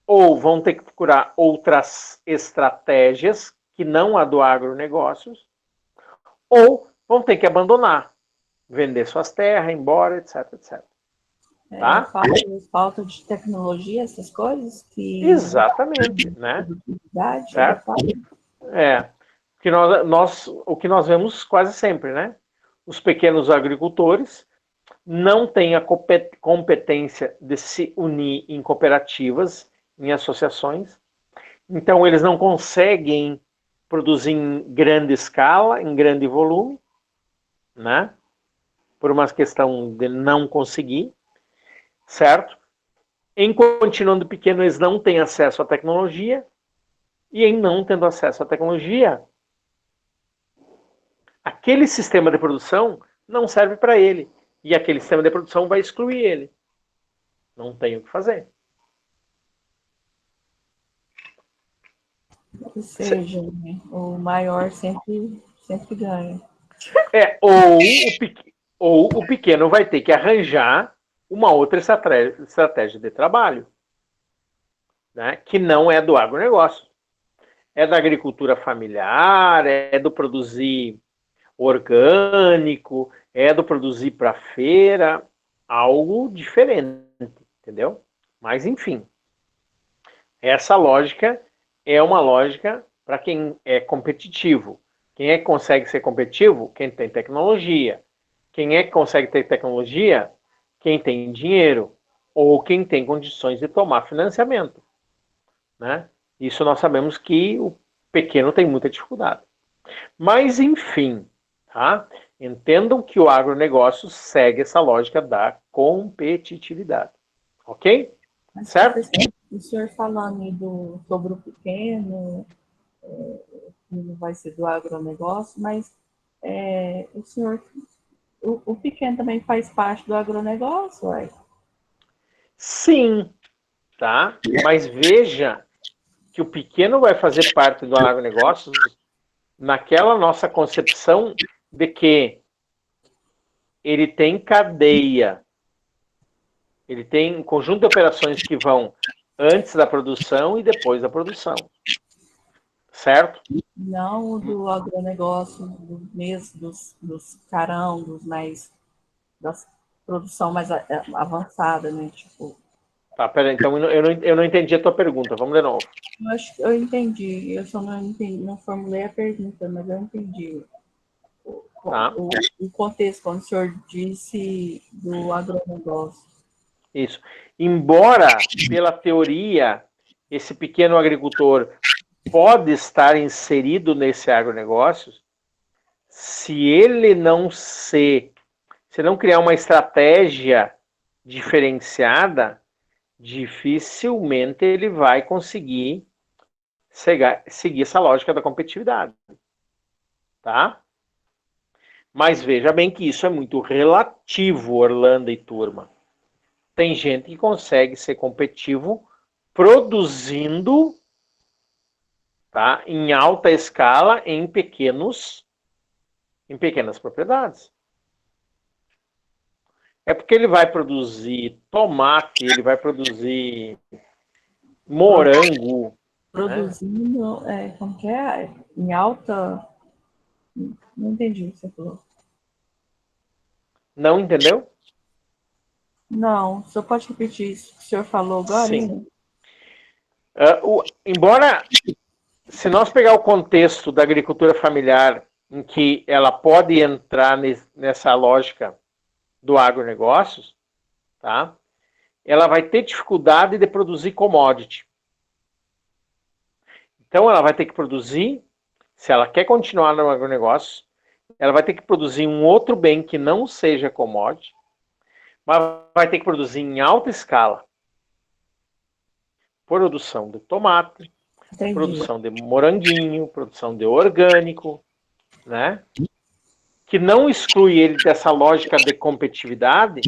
Ou vão ter que procurar outras estratégias que não a do agronegócios, ou vão ter que abandonar, vender suas terras, ir embora, etc, etc. Tá? Falta de tecnologia, essas coisas que... Exatamente, né? Certo? Porque o que nós vemos quase sempre, né? Os pequenos agricultores não têm a competência de se unir em cooperativas, em associações. Então, eles não conseguem produzir em grande escala, em grande volume, né? Por uma questão de não conseguir, certo? Em continuando pequeno, eles não têm acesso à tecnologia, e em não tendo acesso à tecnologia, aquele sistema de produção não serve para ele, e aquele sistema de produção vai excluir ele. Não tem o que fazer. Ou seja, né, o maior sempre ganha. Ou o pequeno vai ter que arranjar uma outra estratégia de trabalho, né, que não é do agronegócio. É da agricultura familiar, é do produzir orgânico, é do produzir para feira, algo diferente, entendeu? Mas, enfim, essa lógica é uma lógica para quem é competitivo. Quem é que consegue ser competitivo? Quem tem tecnologia. Quem é que consegue ter tecnologia? Quem tem dinheiro. Ou quem tem condições de tomar financiamento, né? Isso nós sabemos que o pequeno tem muita dificuldade. Mas, enfim, tá? Entendam que o agronegócio segue essa lógica da competitividade. Ok? Mas, certo? O senhor falando sobre o pequeno, que não vai ser do agronegócio, mas o senhor, o pequeno também faz parte do agronegócio, ué? Sim, tá? Mas veja que o pequeno vai fazer parte do agronegócio naquela nossa concepção de que ele tem cadeia, ele tem um conjunto de operações que vão antes da produção e depois da produção, certo? Não do agronegócio, dos carão, da produção mais avançada, né? Tipo... Tá, peraí, então eu não entendi a tua pergunta, vamos de novo. Eu acho que eu entendi, eu só não formulei a pergunta, mas eu entendi Tá. o contexto, quando o senhor disse do agronegócio. Isso. Embora, pela teoria, esse pequeno agricultor pode estar inserido nesse agronegócio se ele não criar uma estratégia diferenciada, dificilmente ele vai conseguir seguir essa lógica da competitividade. Tá? Mas veja bem que isso é muito relativo, Orlando e turma. Tem gente que consegue ser competitivo produzindo, tá, em alta escala em pequenas propriedades. É porque ele vai produzir tomate, ele vai produzir morango. Produzindo, como que é? Em alta... Não entendi o que você falou. Não entendeu? Não, só pode repetir isso que o senhor falou agora? Sim. Embora, se nós pegar o contexto da agricultura familiar, em que ela pode entrar nessa lógica do agronegócios, tá? Ela vai ter dificuldade de produzir commodity. Então, ela vai ter que produzir, se ela quer continuar no agronegócio, ela vai ter que produzir um outro bem que não seja commodity, mas vai ter que produzir em alta escala. Produção de tomate, Entendi. produção de moranguinho, produção de orgânico, né? Que não exclui ele dessa lógica de competitividade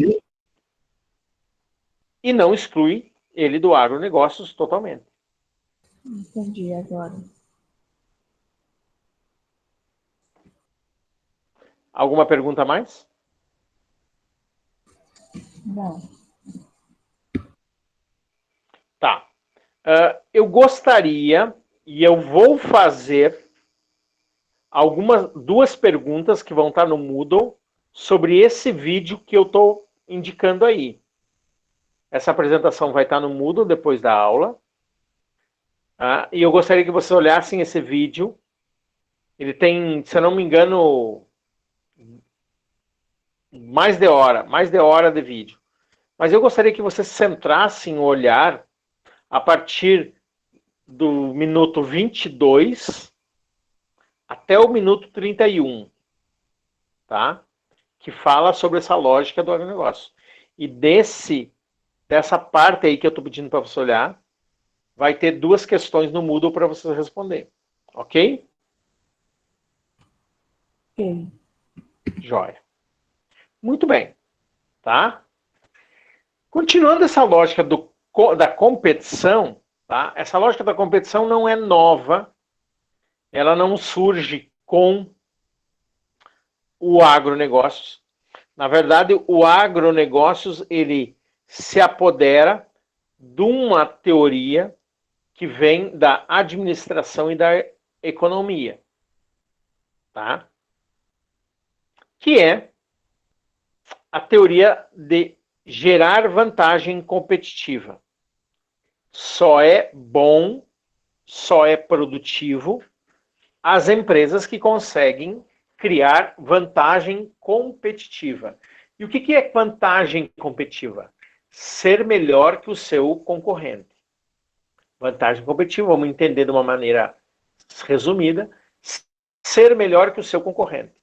e não exclui ele do agronegócios totalmente. Entendi agora. Alguma pergunta a mais? Não. Tá. Eu gostaria, e eu vou fazer duas perguntas que vão estar no Moodle sobre esse vídeo que eu estou indicando aí. Essa apresentação vai estar no Moodle depois da aula. E eu gostaria que vocês olhassem esse vídeo. Ele tem, se eu não me engano, mais de hora de vídeo. Mas eu gostaria que vocês centrassem o olhar a partir do minuto 22 até o minuto 31, tá? Que fala sobre essa lógica do agronegócio. E dessa parte aí que eu estou pedindo para você olhar, vai ter duas questões no Moodle para você responder. Ok? Ok. Jóia. Muito bem. Tá? Continuando essa lógica da competição, tá? Essa lógica da competição não é nova. Ela não surge com o agronegócios. Na verdade, o agronegócios, ele se apodera de uma teoria que vem da administração e da economia, tá? Que é a teoria de gerar vantagem competitiva. Só é bom, só é produtivo as empresas que conseguem criar vantagem competitiva. E o que é vantagem competitiva? Ser melhor que o seu concorrente. Vantagem competitiva, vamos entender de uma maneira resumida, ser melhor que o seu concorrente.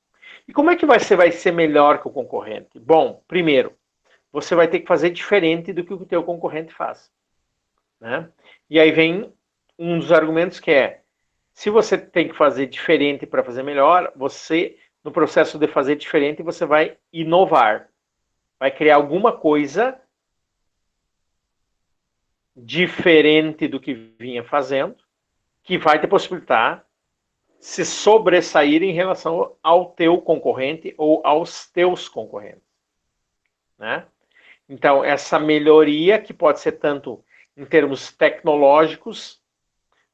E como é que você vai ser melhor que o concorrente? Bom, primeiro, você vai ter que fazer diferente do que o teu concorrente faz, né? E aí vem um dos argumentos que é, se você tem que fazer diferente para fazer melhor, você, no processo de fazer diferente, você vai inovar. Vai criar alguma coisa diferente do que vinha fazendo, que vai te possibilitar se sobressair em relação ao teu concorrente ou aos teus concorrentes, né? Então, essa melhoria, que pode ser tanto em termos tecnológicos,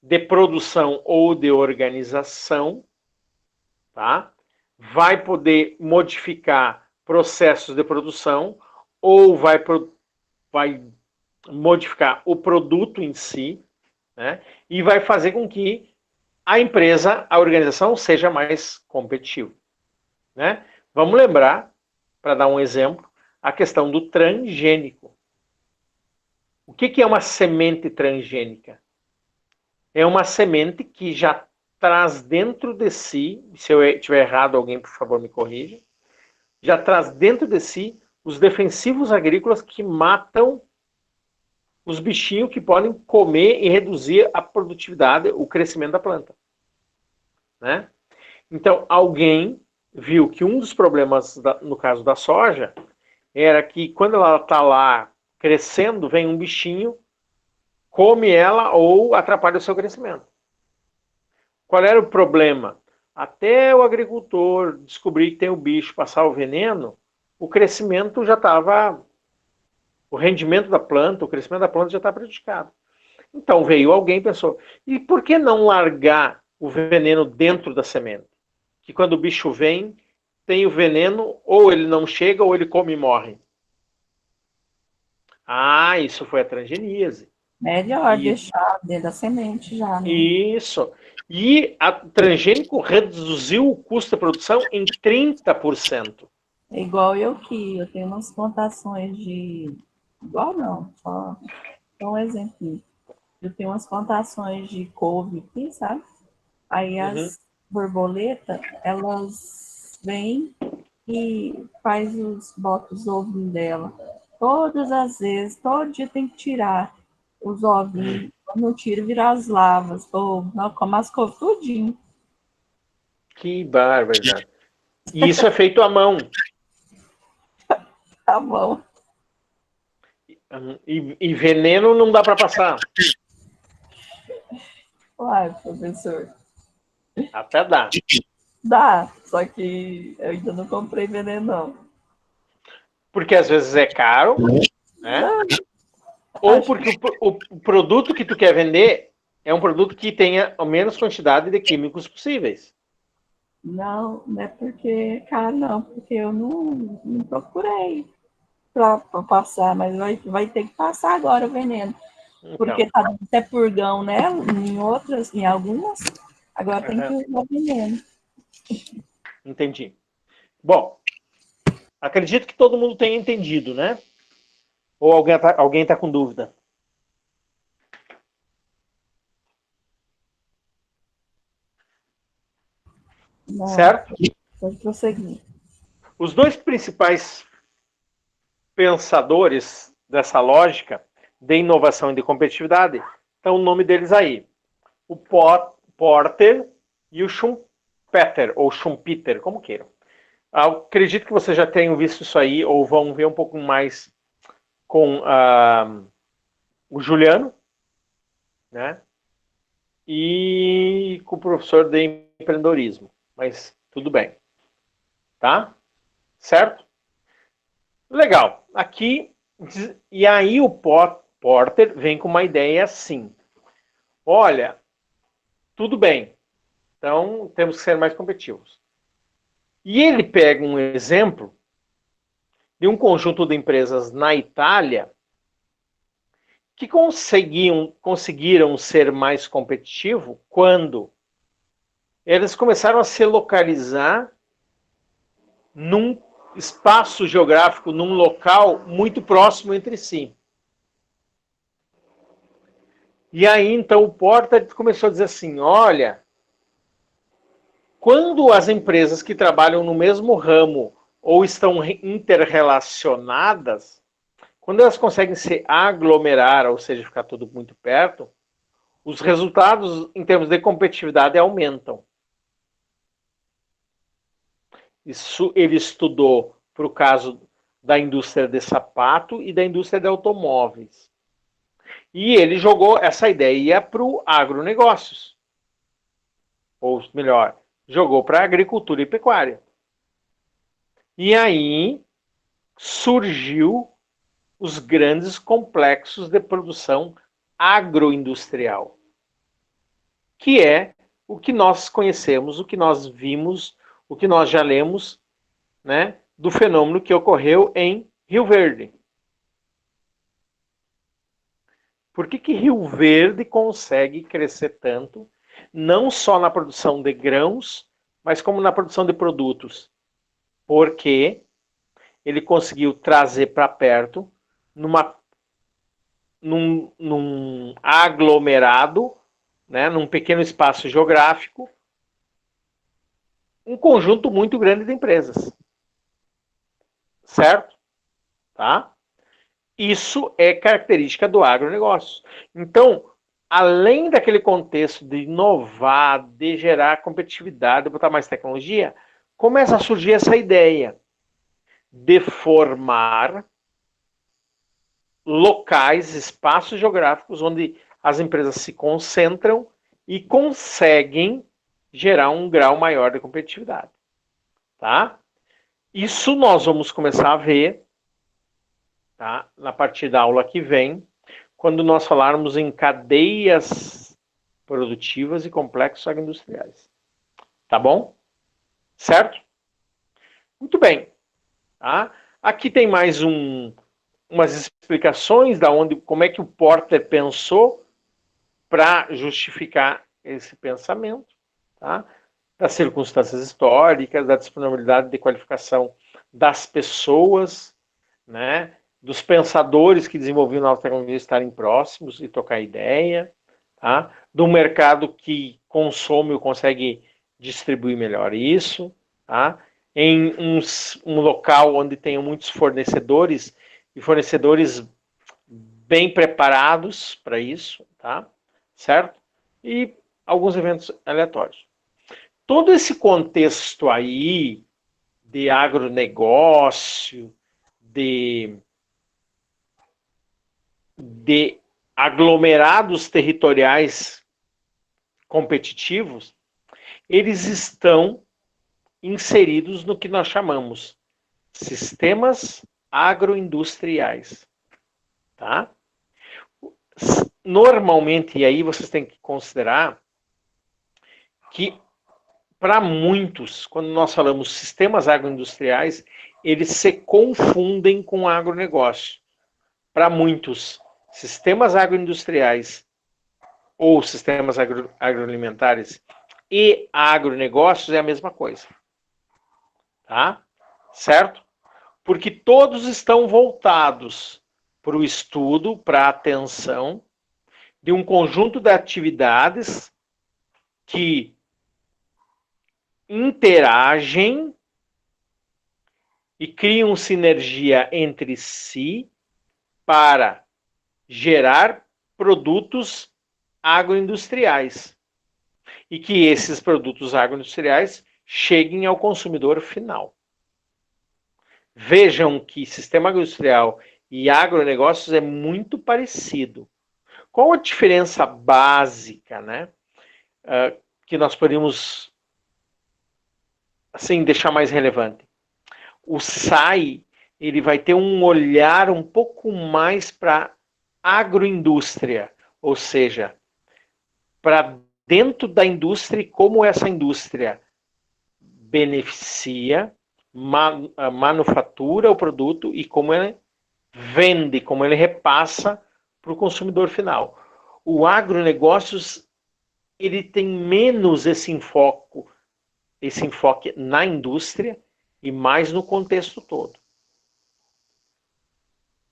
de produção ou de organização, tá? Vai poder modificar processos de produção ou vai modificar o produto em si, né? E vai fazer com que a empresa, a organização, seja mais competitiva, né? Vamos lembrar, para dar um exemplo, a questão do transgênico. O que é uma semente transgênica? é uma semente que já traz dentro de si, se eu estiver errado, alguém, por favor, me corrija, já traz dentro de si os defensivos agrícolas que matam os bichinhos que podem comer e reduzir a produtividade, o crescimento da planta. Né? Então, alguém viu que um dos problemas, no caso da soja, era que quando ela está lá crescendo, vem um bichinho, come ela ou atrapalha o seu crescimento. Qual era o problema? Até o agricultor descobrir que tem o bicho, passar o veneno, o crescimento já estava... O rendimento da planta, o crescimento da planta já está prejudicado. Então veio alguém e pensou, e por que não largar o veneno dentro da semente? Que quando o bicho vem, tem o veneno, ou ele não chega, ou ele come e morre. Ah, isso foi a transgeníase. Melhor deixar dentro da semente já, né? Isso. E a transgênico reduziu o custo da produção em 30%. É igual eu tenho umas plantações de... Igual não, só um exemplo. Eu tenho umas plantações de couve aqui, sabe? Aí as borboletas, elas vêm e bota os ovinhos dela. Todas as vezes, todo dia tem que tirar os ovinhos. Quando não tiro, vira as lavas. Ou não, como as couves tudinho. Que barbaridade. E isso é feito à mão. Tá bom. E veneno não dá para passar. Uai, professor. Até dá. Dá, só que eu ainda não comprei veneno, não. Porque às vezes é caro, né? Ou porque o produto que tu quer vender é um produto que tenha a menos quantidade de químicos possíveis. Não, não é porque é caro, não, porque eu não procurei para passar, mas vai ter que passar agora o veneno. Então, Porque tá dando até purgão, né? Em algumas, agora tem que usar veneno. entendi. Bom, acredito que todo mundo tenha entendido, né? Ou alguém tá com dúvida? Não, Certo? pode prosseguir. Os dois principais pensadores dessa lógica de inovação e de competitividade estão o nome deles aí. O Porter e o Schumpeter, ou Schumpeter, como queiram. Acredito que vocês já tenham visto isso aí, ou vão ver um pouco mais com o Juliano, né? E com o professor de empreendedorismo. Mas tudo bem. Tá? Certo? Legal. Aqui, e aí o Porter vem com uma ideia assim. Olha, tudo bem. Então, temos que ser mais competitivos. E ele pega um exemplo de um conjunto de empresas na Itália que conseguiram ser mais competitivos quando eles começaram a se localizar num espaço geográfico, num local muito próximo entre si. E aí, então, o Porter começou a dizer assim, olha, quando as empresas que trabalham no mesmo ramo ou estão interrelacionadas, quando elas conseguem se aglomerar, ou seja, ficar tudo muito perto, os resultados em termos de competitividade aumentam. Isso ele estudou para o caso da indústria de sapato e da indústria de automóveis. E ele jogou essa ideia para o agronegócios. Ou melhor, jogou para a agricultura e pecuária. E aí surgiu os grandes complexos de produção agroindustrial, que é o que nós conhecemos, o que nós vimos, o que nós já lemos, né, do fenômeno que ocorreu em Rio Verde. Por que Rio Verde consegue crescer tanto, não só na produção de grãos, mas como na produção de produtos? Porque ele conseguiu trazer para perto, num aglomerado, né, num pequeno espaço geográfico, um conjunto muito grande de empresas. Certo? Tá? Isso é característica do agronegócio. Então, além daquele contexto de inovar, de gerar competitividade, de botar mais tecnologia, começa a surgir essa ideia de formar locais, espaços geográficos onde as empresas se concentram e conseguem gerar um grau maior de competitividade. Tá? Isso nós vamos começar a ver, tá, na partir da aula que vem, quando nós falarmos em cadeias produtivas e complexos agroindustriais. Tá bom? Certo? Muito bem. Tá? Aqui tem mais umas explicações da onde, como é que o Porter pensou para justificar esse pensamento, tá? Das circunstâncias históricas, da disponibilidade de qualificação das pessoas, né? Dos pensadores que desenvolviam novas tecnologias estarem próximos e trocar ideia, tá? Do mercado que consome ou consegue distribuir melhor isso, tá? Em um local onde tenham muitos fornecedores e fornecedores bem preparados para isso, tá? Certo? E alguns eventos aleatórios. Todo esse contexto aí de agronegócio, de aglomerados territoriais competitivos, eles estão inseridos no que nós chamamos sistemas agroindustriais. Tá? Normalmente, e aí vocês têm que considerar que, para muitos, quando nós falamos sistemas agroindustriais, eles se confundem com agronegócio. Para muitos, sistemas agroindustriais ou sistemas agroalimentares e agronegócios é a mesma coisa. Tá? Certo? Porque todos estão voltados para o estudo, para a atenção de um conjunto de atividades que interagem e criam sinergia entre si para gerar produtos agroindustriais e que esses produtos agroindustriais cheguem ao consumidor final. Vejam que sistema agroindustrial e agronegócios é muito parecido. Qual a diferença básica, né, que nós poderíamos assim deixar mais relevante? O SAI, ele vai ter um olhar um pouco mais para agroindústria, ou seja, para dentro da indústria e como essa indústria beneficia, manufatura o produto e como ele vende, como ele repassa para o consumidor final. O agronegócios, ele tem menos esse enfoque na indústria e mais no contexto todo.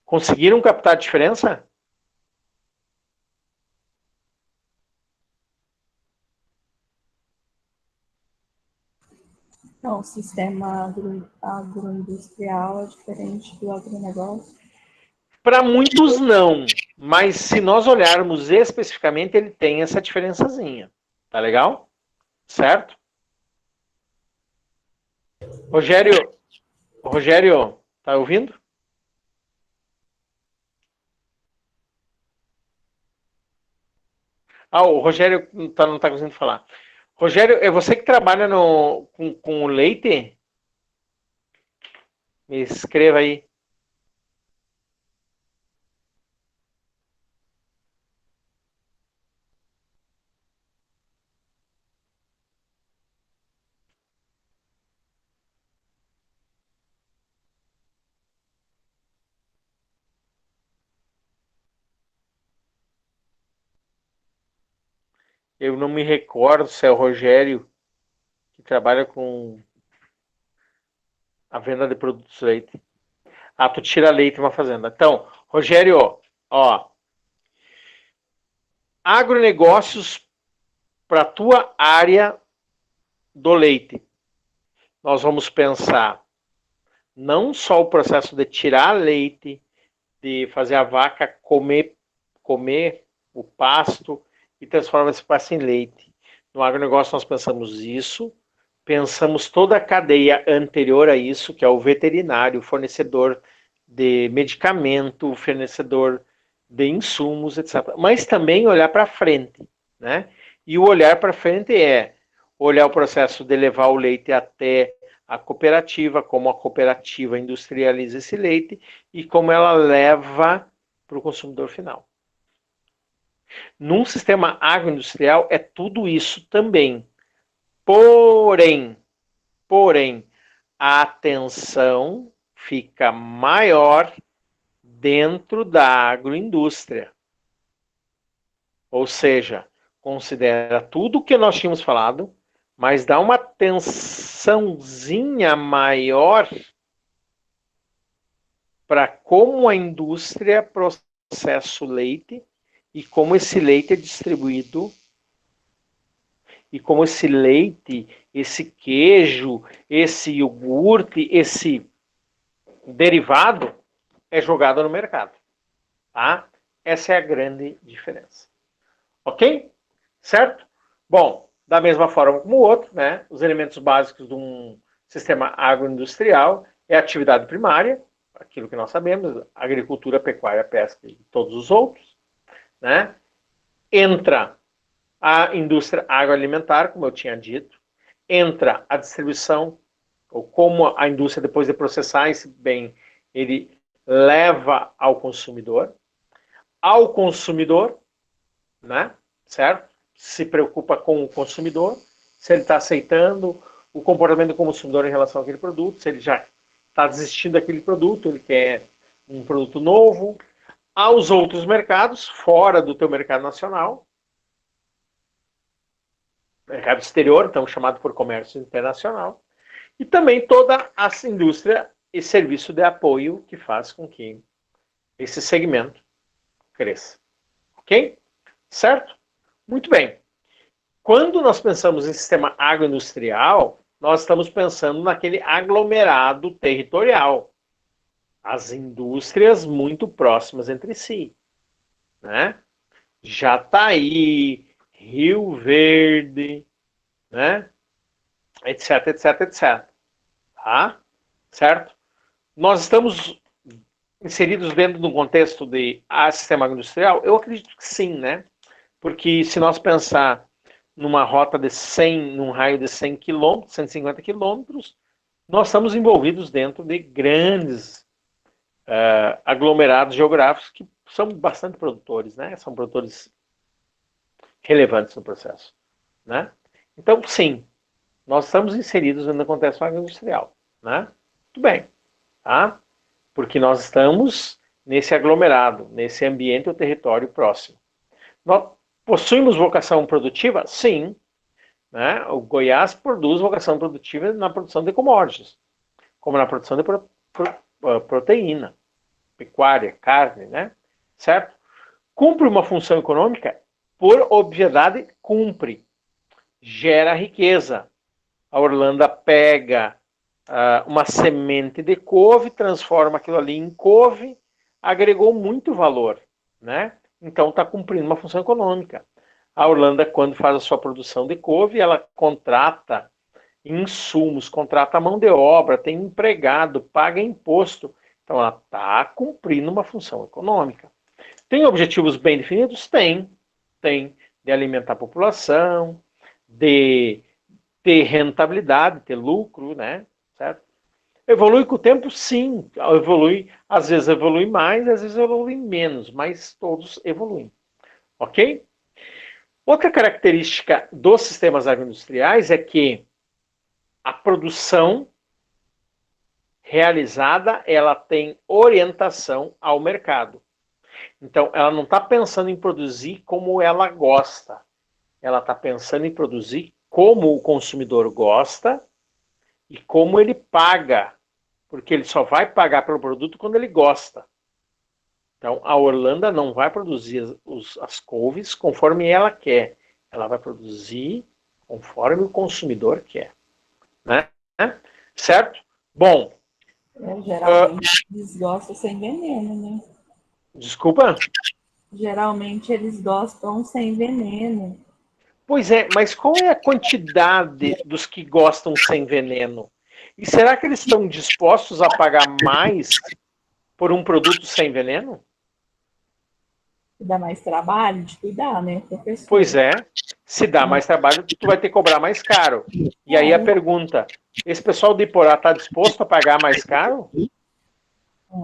Conseguiram captar a diferença? Então, o sistema agroindustrial é diferente do agronegócio? Para muitos não, mas se nós olharmos especificamente, ele tem essa diferençazinha. Tá legal? Certo? Rogério, tá ouvindo? O Rogério não está conseguindo falar. Rogério, é você que trabalha com o leite? Me escreva aí. Eu não me recordo se é o Rogério que trabalha com a venda de produtos de leite. Tu tira leite em uma fazenda. Então, Rogério, agronegócios para a tua área do leite, nós vamos pensar não só o processo de tirar leite, de fazer a vaca comer o pasto e transformar esse pasto em leite. No agronegócio nós pensamos isso, pensamos toda a cadeia anterior a isso, que é o veterinário, o fornecedor de medicamento, o fornecedor de insumos, etc. Mas também olhar para frente, né? E o olhar para frente é olhar o processo de levar o leite até a cooperativa, como a cooperativa industrializa esse leite e como ela leva para o consumidor final. Num sistema agroindustrial é tudo isso também. Porém, a atenção fica maior dentro da agroindústria. Ou seja, considera tudo o que nós tínhamos falado, mas dá uma atençãozinha maior para como a indústria processa o leite e como esse leite é distribuído e como esse leite, esse queijo, esse iogurte, esse derivado é jogado no mercado. Tá? Essa é a grande diferença. Ok? Certo? Bom, da mesma forma como o outro, né? Os elementos básicos de um sistema agroindustrial é a atividade primária, aquilo que nós sabemos, agricultura, pecuária, pesca e todos os outros, né? Entra a indústria agroalimentar, como eu tinha dito, entra a distribuição, ou como a indústria, depois de processar esse bem, ele leva ao consumidor, né? Certo? Se preocupa com o consumidor, se ele está aceitando o comportamento do consumidor em relação àquele produto, se ele já está desistindo daquele produto, ele quer um produto novo, aos outros mercados, fora do teu mercado nacional, mercado exterior, então chamado por comércio internacional, e também toda a indústria e serviço de apoio que faz com que esse segmento cresça. Ok? Certo? Muito bem. Quando nós pensamos em sistema agroindustrial, nós estamos pensando naquele aglomerado territorial. As indústrias muito próximas entre si. Né? Jataí, Rio Verde, né? Etc, etc, etc. Tá? Certo? Nós estamos inseridos dentro de um contexto de sistema agroindustrial? Eu acredito que sim, né? Porque se nós pensar numa rota de 100, num raio de 100 km, 150 quilômetros, nós estamos envolvidos dentro de grandes aglomerados geográficos que são bastante produtores, né? São produtores relevantes no processo, né? Então, sim, nós estamos inseridos no contexto agroindustrial, né? Muito bem, tá? Porque nós estamos nesse aglomerado, nesse ambiente ou território próximo. Nós possuímos vocação produtiva? Sim. Né? O Goiás produz vocação produtiva na produção de commodities, como na produção de proteína, pecuária, carne, né? Certo? Cumpre uma função econômica? Por obviedade, cumpre. Gera riqueza. A Orlândia pega uma semente de couve, transforma aquilo ali em couve, agregou muito valor, né? Então está cumprindo uma função econômica. A Orlândia, quando faz a sua produção de couve, ela contrata insumos, contrata mão de obra, tem empregado, paga imposto. Então ela está cumprindo uma função econômica. Tem objetivos bem definidos? Tem. Tem de alimentar a população, de ter rentabilidade, ter lucro, né? Certo? Evolui com o tempo? Sim. Evolui, às vezes evolui mais, às vezes evolui menos, mas todos evoluem. Ok? Outra característica dos sistemas agroindustriais é que a produção realizada, ela tem orientação ao mercado. Então, ela não está pensando em produzir como ela gosta. Ela está pensando em produzir como o consumidor gosta e como ele paga. Porque ele só vai pagar pelo produto quando ele gosta. Então, a Orlândia não vai produzir as couves conforme ela quer. Ela vai produzir conforme o consumidor quer. Né? Certo? Bom. Geralmente eles gostam sem veneno, né? Desculpa? Geralmente eles gostam sem veneno. Pois é, mas qual é a quantidade dos que gostam sem veneno? E será que eles estão dispostos a pagar mais por um produto sem veneno? Dá mais trabalho de cuidar, né, professor? Pois é. Se dá mais trabalho, tu vai ter que cobrar mais caro. E aí a pergunta, esse pessoal de Iporá está disposto a pagar mais caro?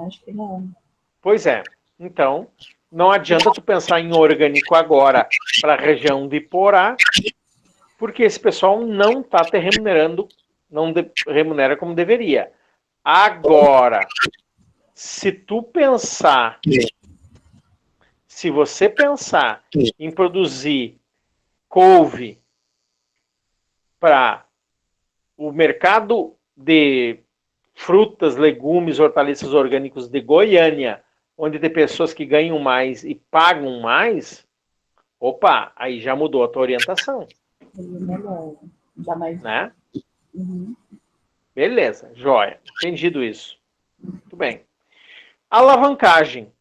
Acho que não. Pois é. Então, não adianta tu pensar em orgânico agora para a região de Iporá, porque esse pessoal não está te remunerando, não remunera como deveria. Agora, se você pensar em produzir couve para o mercado de frutas, legumes, hortaliças orgânicos de Goiânia, onde tem pessoas que ganham mais e pagam mais, opa, aí já mudou a tua orientação. Melhor. Dá mais. Né? Uhum. Beleza, joia. Entendido isso. Muito bem. Alavancagem.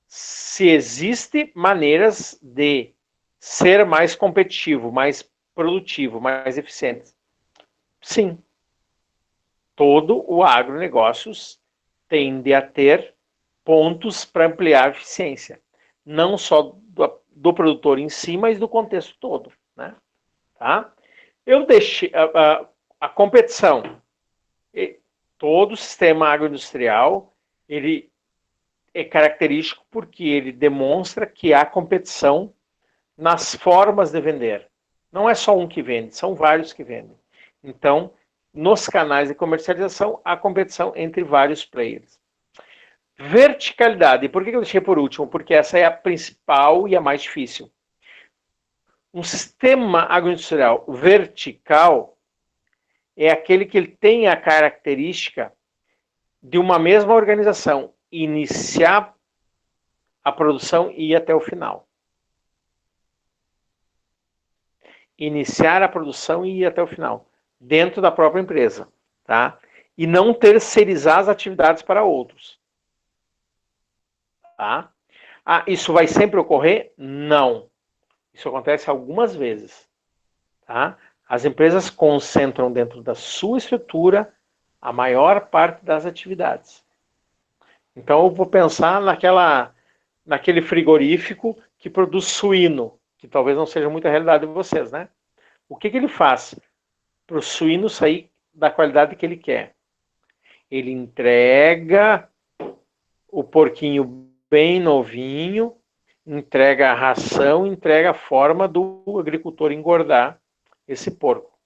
Se existe maneiras de ser mais competitivo, mais produtivo, mais eficiente. Sim. Todo o agronegócios tende a ter pontos para ampliar a eficiência. Não só do produtor em si, mas do contexto todo. Né? Tá? Eu deixei a competição. Todo o sistema agroindustrial, ele é característico porque ele demonstra que há competição nas formas de vender. Não é só um que vende, são vários que vendem. Então, nos canais de comercialização, há competição entre vários players. Verticalidade. Por que eu deixei por último? Porque essa é a principal e a mais difícil. Um sistema agroindustrial vertical é aquele que ele tem a característica de uma mesma organização iniciar a produção e ir até o final. Iniciar a produção e ir até o final, dentro da própria empresa, tá? E não terceirizar as atividades para outros. Tá? Ah, isso vai sempre ocorrer? Não. Isso acontece algumas vezes. Tá? As empresas concentram dentro da sua estrutura a maior parte das atividades. Então eu vou pensar naquele frigorífico que produz suíno, que talvez não seja muita realidade de vocês, né? O que ele faz para o suíno sair da qualidade que ele quer? Ele entrega o porquinho bem novinho, entrega a ração, entrega a forma do agricultor engordar esse porco.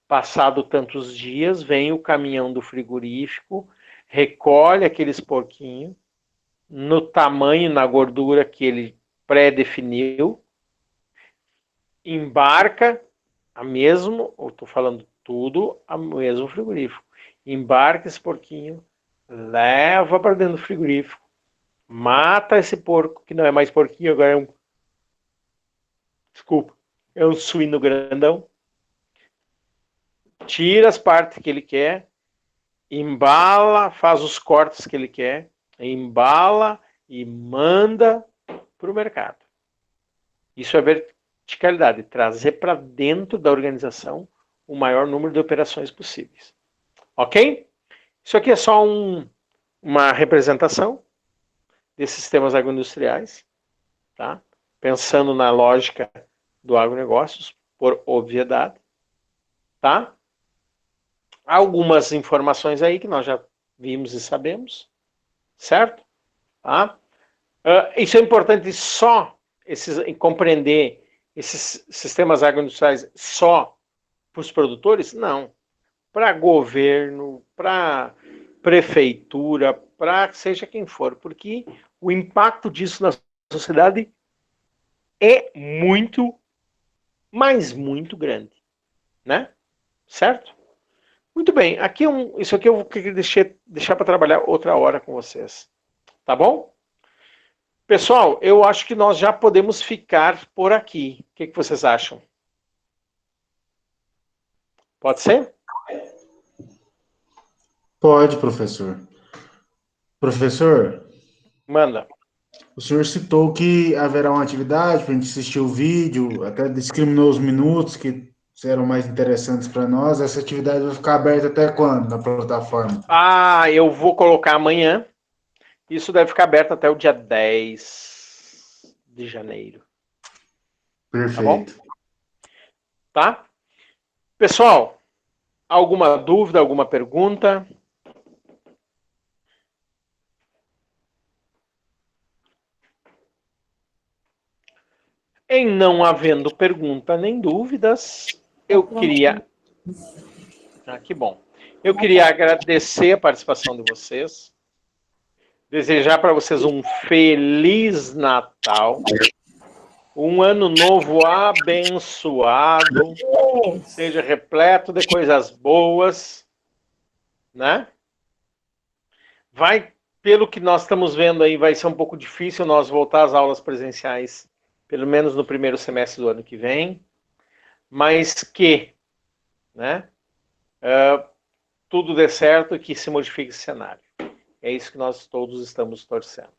Passado tantos dias, vem o caminhão do frigorífico, recolhe aqueles porquinhos, no tamanho, na gordura que ele pré-definiu, embarca a mesmo, eu estou falando tudo, a mesmo frigorífico. Embarca esse porquinho, leva para dentro do frigorífico, mata esse porco, que não é mais porquinho, agora é um suíno grandão, tira as partes que ele quer, embala, faz os cortes que ele quer, embala e manda para o mercado. Isso é verticalidade, trazer para dentro da organização o maior número de operações possíveis. Ok? Isso aqui é só uma representação desses sistemas agroindustriais, tá? Pensando na lógica do agronegócios, por obviedade, tá? Algumas informações aí que nós já vimos e sabemos, certo? Tá? Isso é importante só compreender esses sistemas agroindustriais só para os produtores? Não. Para governo, para prefeitura, para seja quem for, porque o impacto disso na sociedade é muito, mas muito grande, né? Certo? Muito bem, isso aqui eu vou deixar para trabalhar outra hora com vocês. Tá bom? Pessoal, eu acho que nós já podemos ficar por aqui. O que vocês acham? Pode ser? Pode, professor. Professor, Manda. o senhor citou que haverá uma atividade para a gente assistir o vídeo, até discriminou os minutos que eram mais interessantes para nós. Essa atividade vai ficar aberta até quando na plataforma? Eu vou colocar amanhã. Isso deve ficar aberto até o dia 10 de janeiro. Perfeito. Tá? Pessoal, alguma dúvida, alguma pergunta? Em não havendo pergunta nem dúvidas, eu queria... que bom. Eu queria agradecer a participação de vocês, desejar para vocês um Feliz Natal, um ano novo abençoado, seja repleto de coisas boas, né? Pelo que nós estamos vendo aí, vai ser um pouco difícil nós voltar às aulas presenciais, pelo menos no primeiro semestre do ano que vem, mas que, né, tudo dê certo e que se modifique esse cenário. É isso que nós todos estamos torcendo.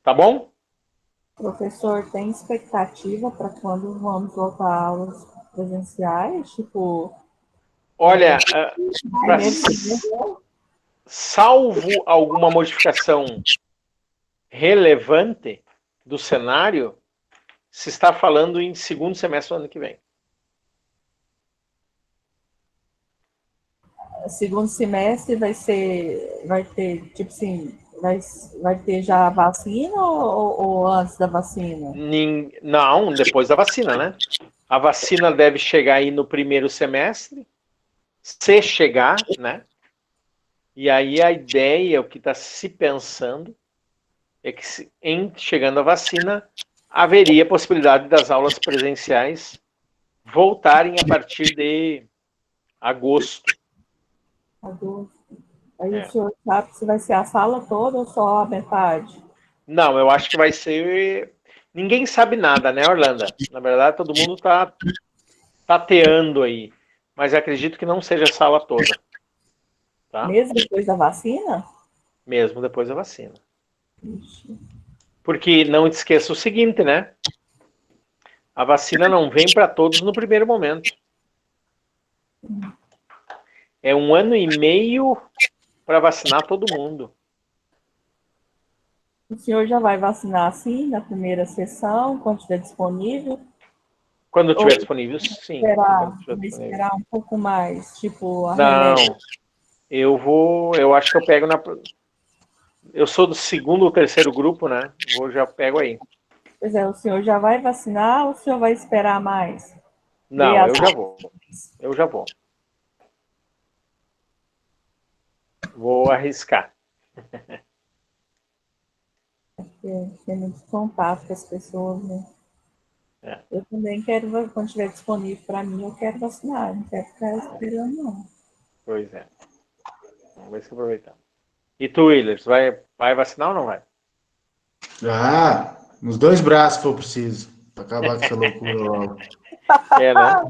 Tá bom? Professor, tem expectativa para quando vamos voltar a aulas presenciais? Tipo, Olha, primeiro semestre? salvo alguma modificação relevante do cenário, se está falando em segundo semestre do ano que vem. Segundo semestre vai ter, tipo assim, vai ter já a vacina ou antes da vacina? Não, depois da vacina, né? A vacina deve chegar aí no primeiro semestre, se chegar, né? E aí a ideia, o que está se pensando, é que chegando a vacina, haveria a possibilidade das aulas presenciais voltarem a partir de agosto. Aí o senhor sabe se vai ser a sala toda ou só a metade? Não, eu acho que vai ser... Ninguém sabe nada, né, Orlando? Na verdade, todo mundo está tateando aí. Mas eu acredito que não seja a sala toda. Tá? Mesmo depois da vacina? Mesmo depois da vacina. Porque não te esqueça o seguinte, né? A vacina não vem para todos no primeiro momento. É 1 ano e meio para vacinar todo mundo. O senhor já vai vacinar assim, na primeira sessão, quando estiver disponível? Quando estiver disponível, sim. Esperar um pouco mais, tipo, a Não, remédio. eu acho que eu pego eu sou do segundo ou terceiro grupo, né? Já pego aí. Pois é, o senhor já vai vacinar ou o senhor vai esperar mais? Não, eu já vou. Eu já vou. Vou arriscar. Tem muito contato com as pessoas, né? É. Eu também quero, quando estiver disponível para mim, eu quero vacinar, não quero ficar esperando, não. Pois é. Vamos ver se aproveitar. E tu, Willers, vai vacinar ou não vai? Ah, nos 2 braços, se for preciso, para acabar com essa loucura logo. É, né?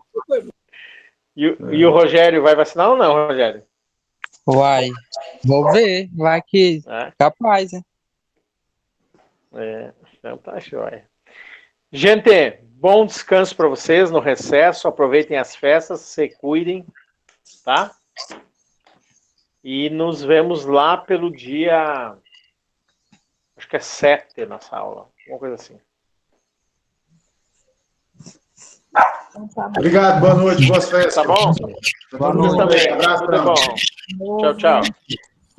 E o Rogério vai vacinar ou não, Rogério? Uai, vou ver, vai que capaz, né? Então tá jóia. Gente, bom descanso para vocês no recesso, aproveitem as festas, se cuidem, tá? E nos vemos lá pelo dia, acho que é 7 nossa aula, alguma coisa assim. Obrigado, boa noite, boas festas. Tá bom? Boa noite também. Abraço, Tudo bom. Tchau, tchau.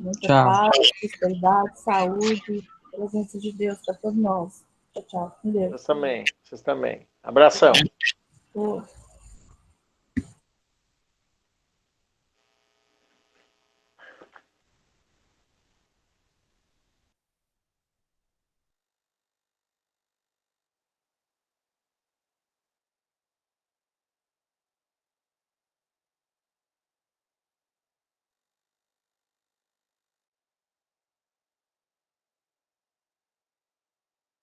Muita Tchau. paz, prosperidade, saúde, presença de Deus para todos nós. Tchau, tchau. Com Deus. Vocês também. Abração. Ô.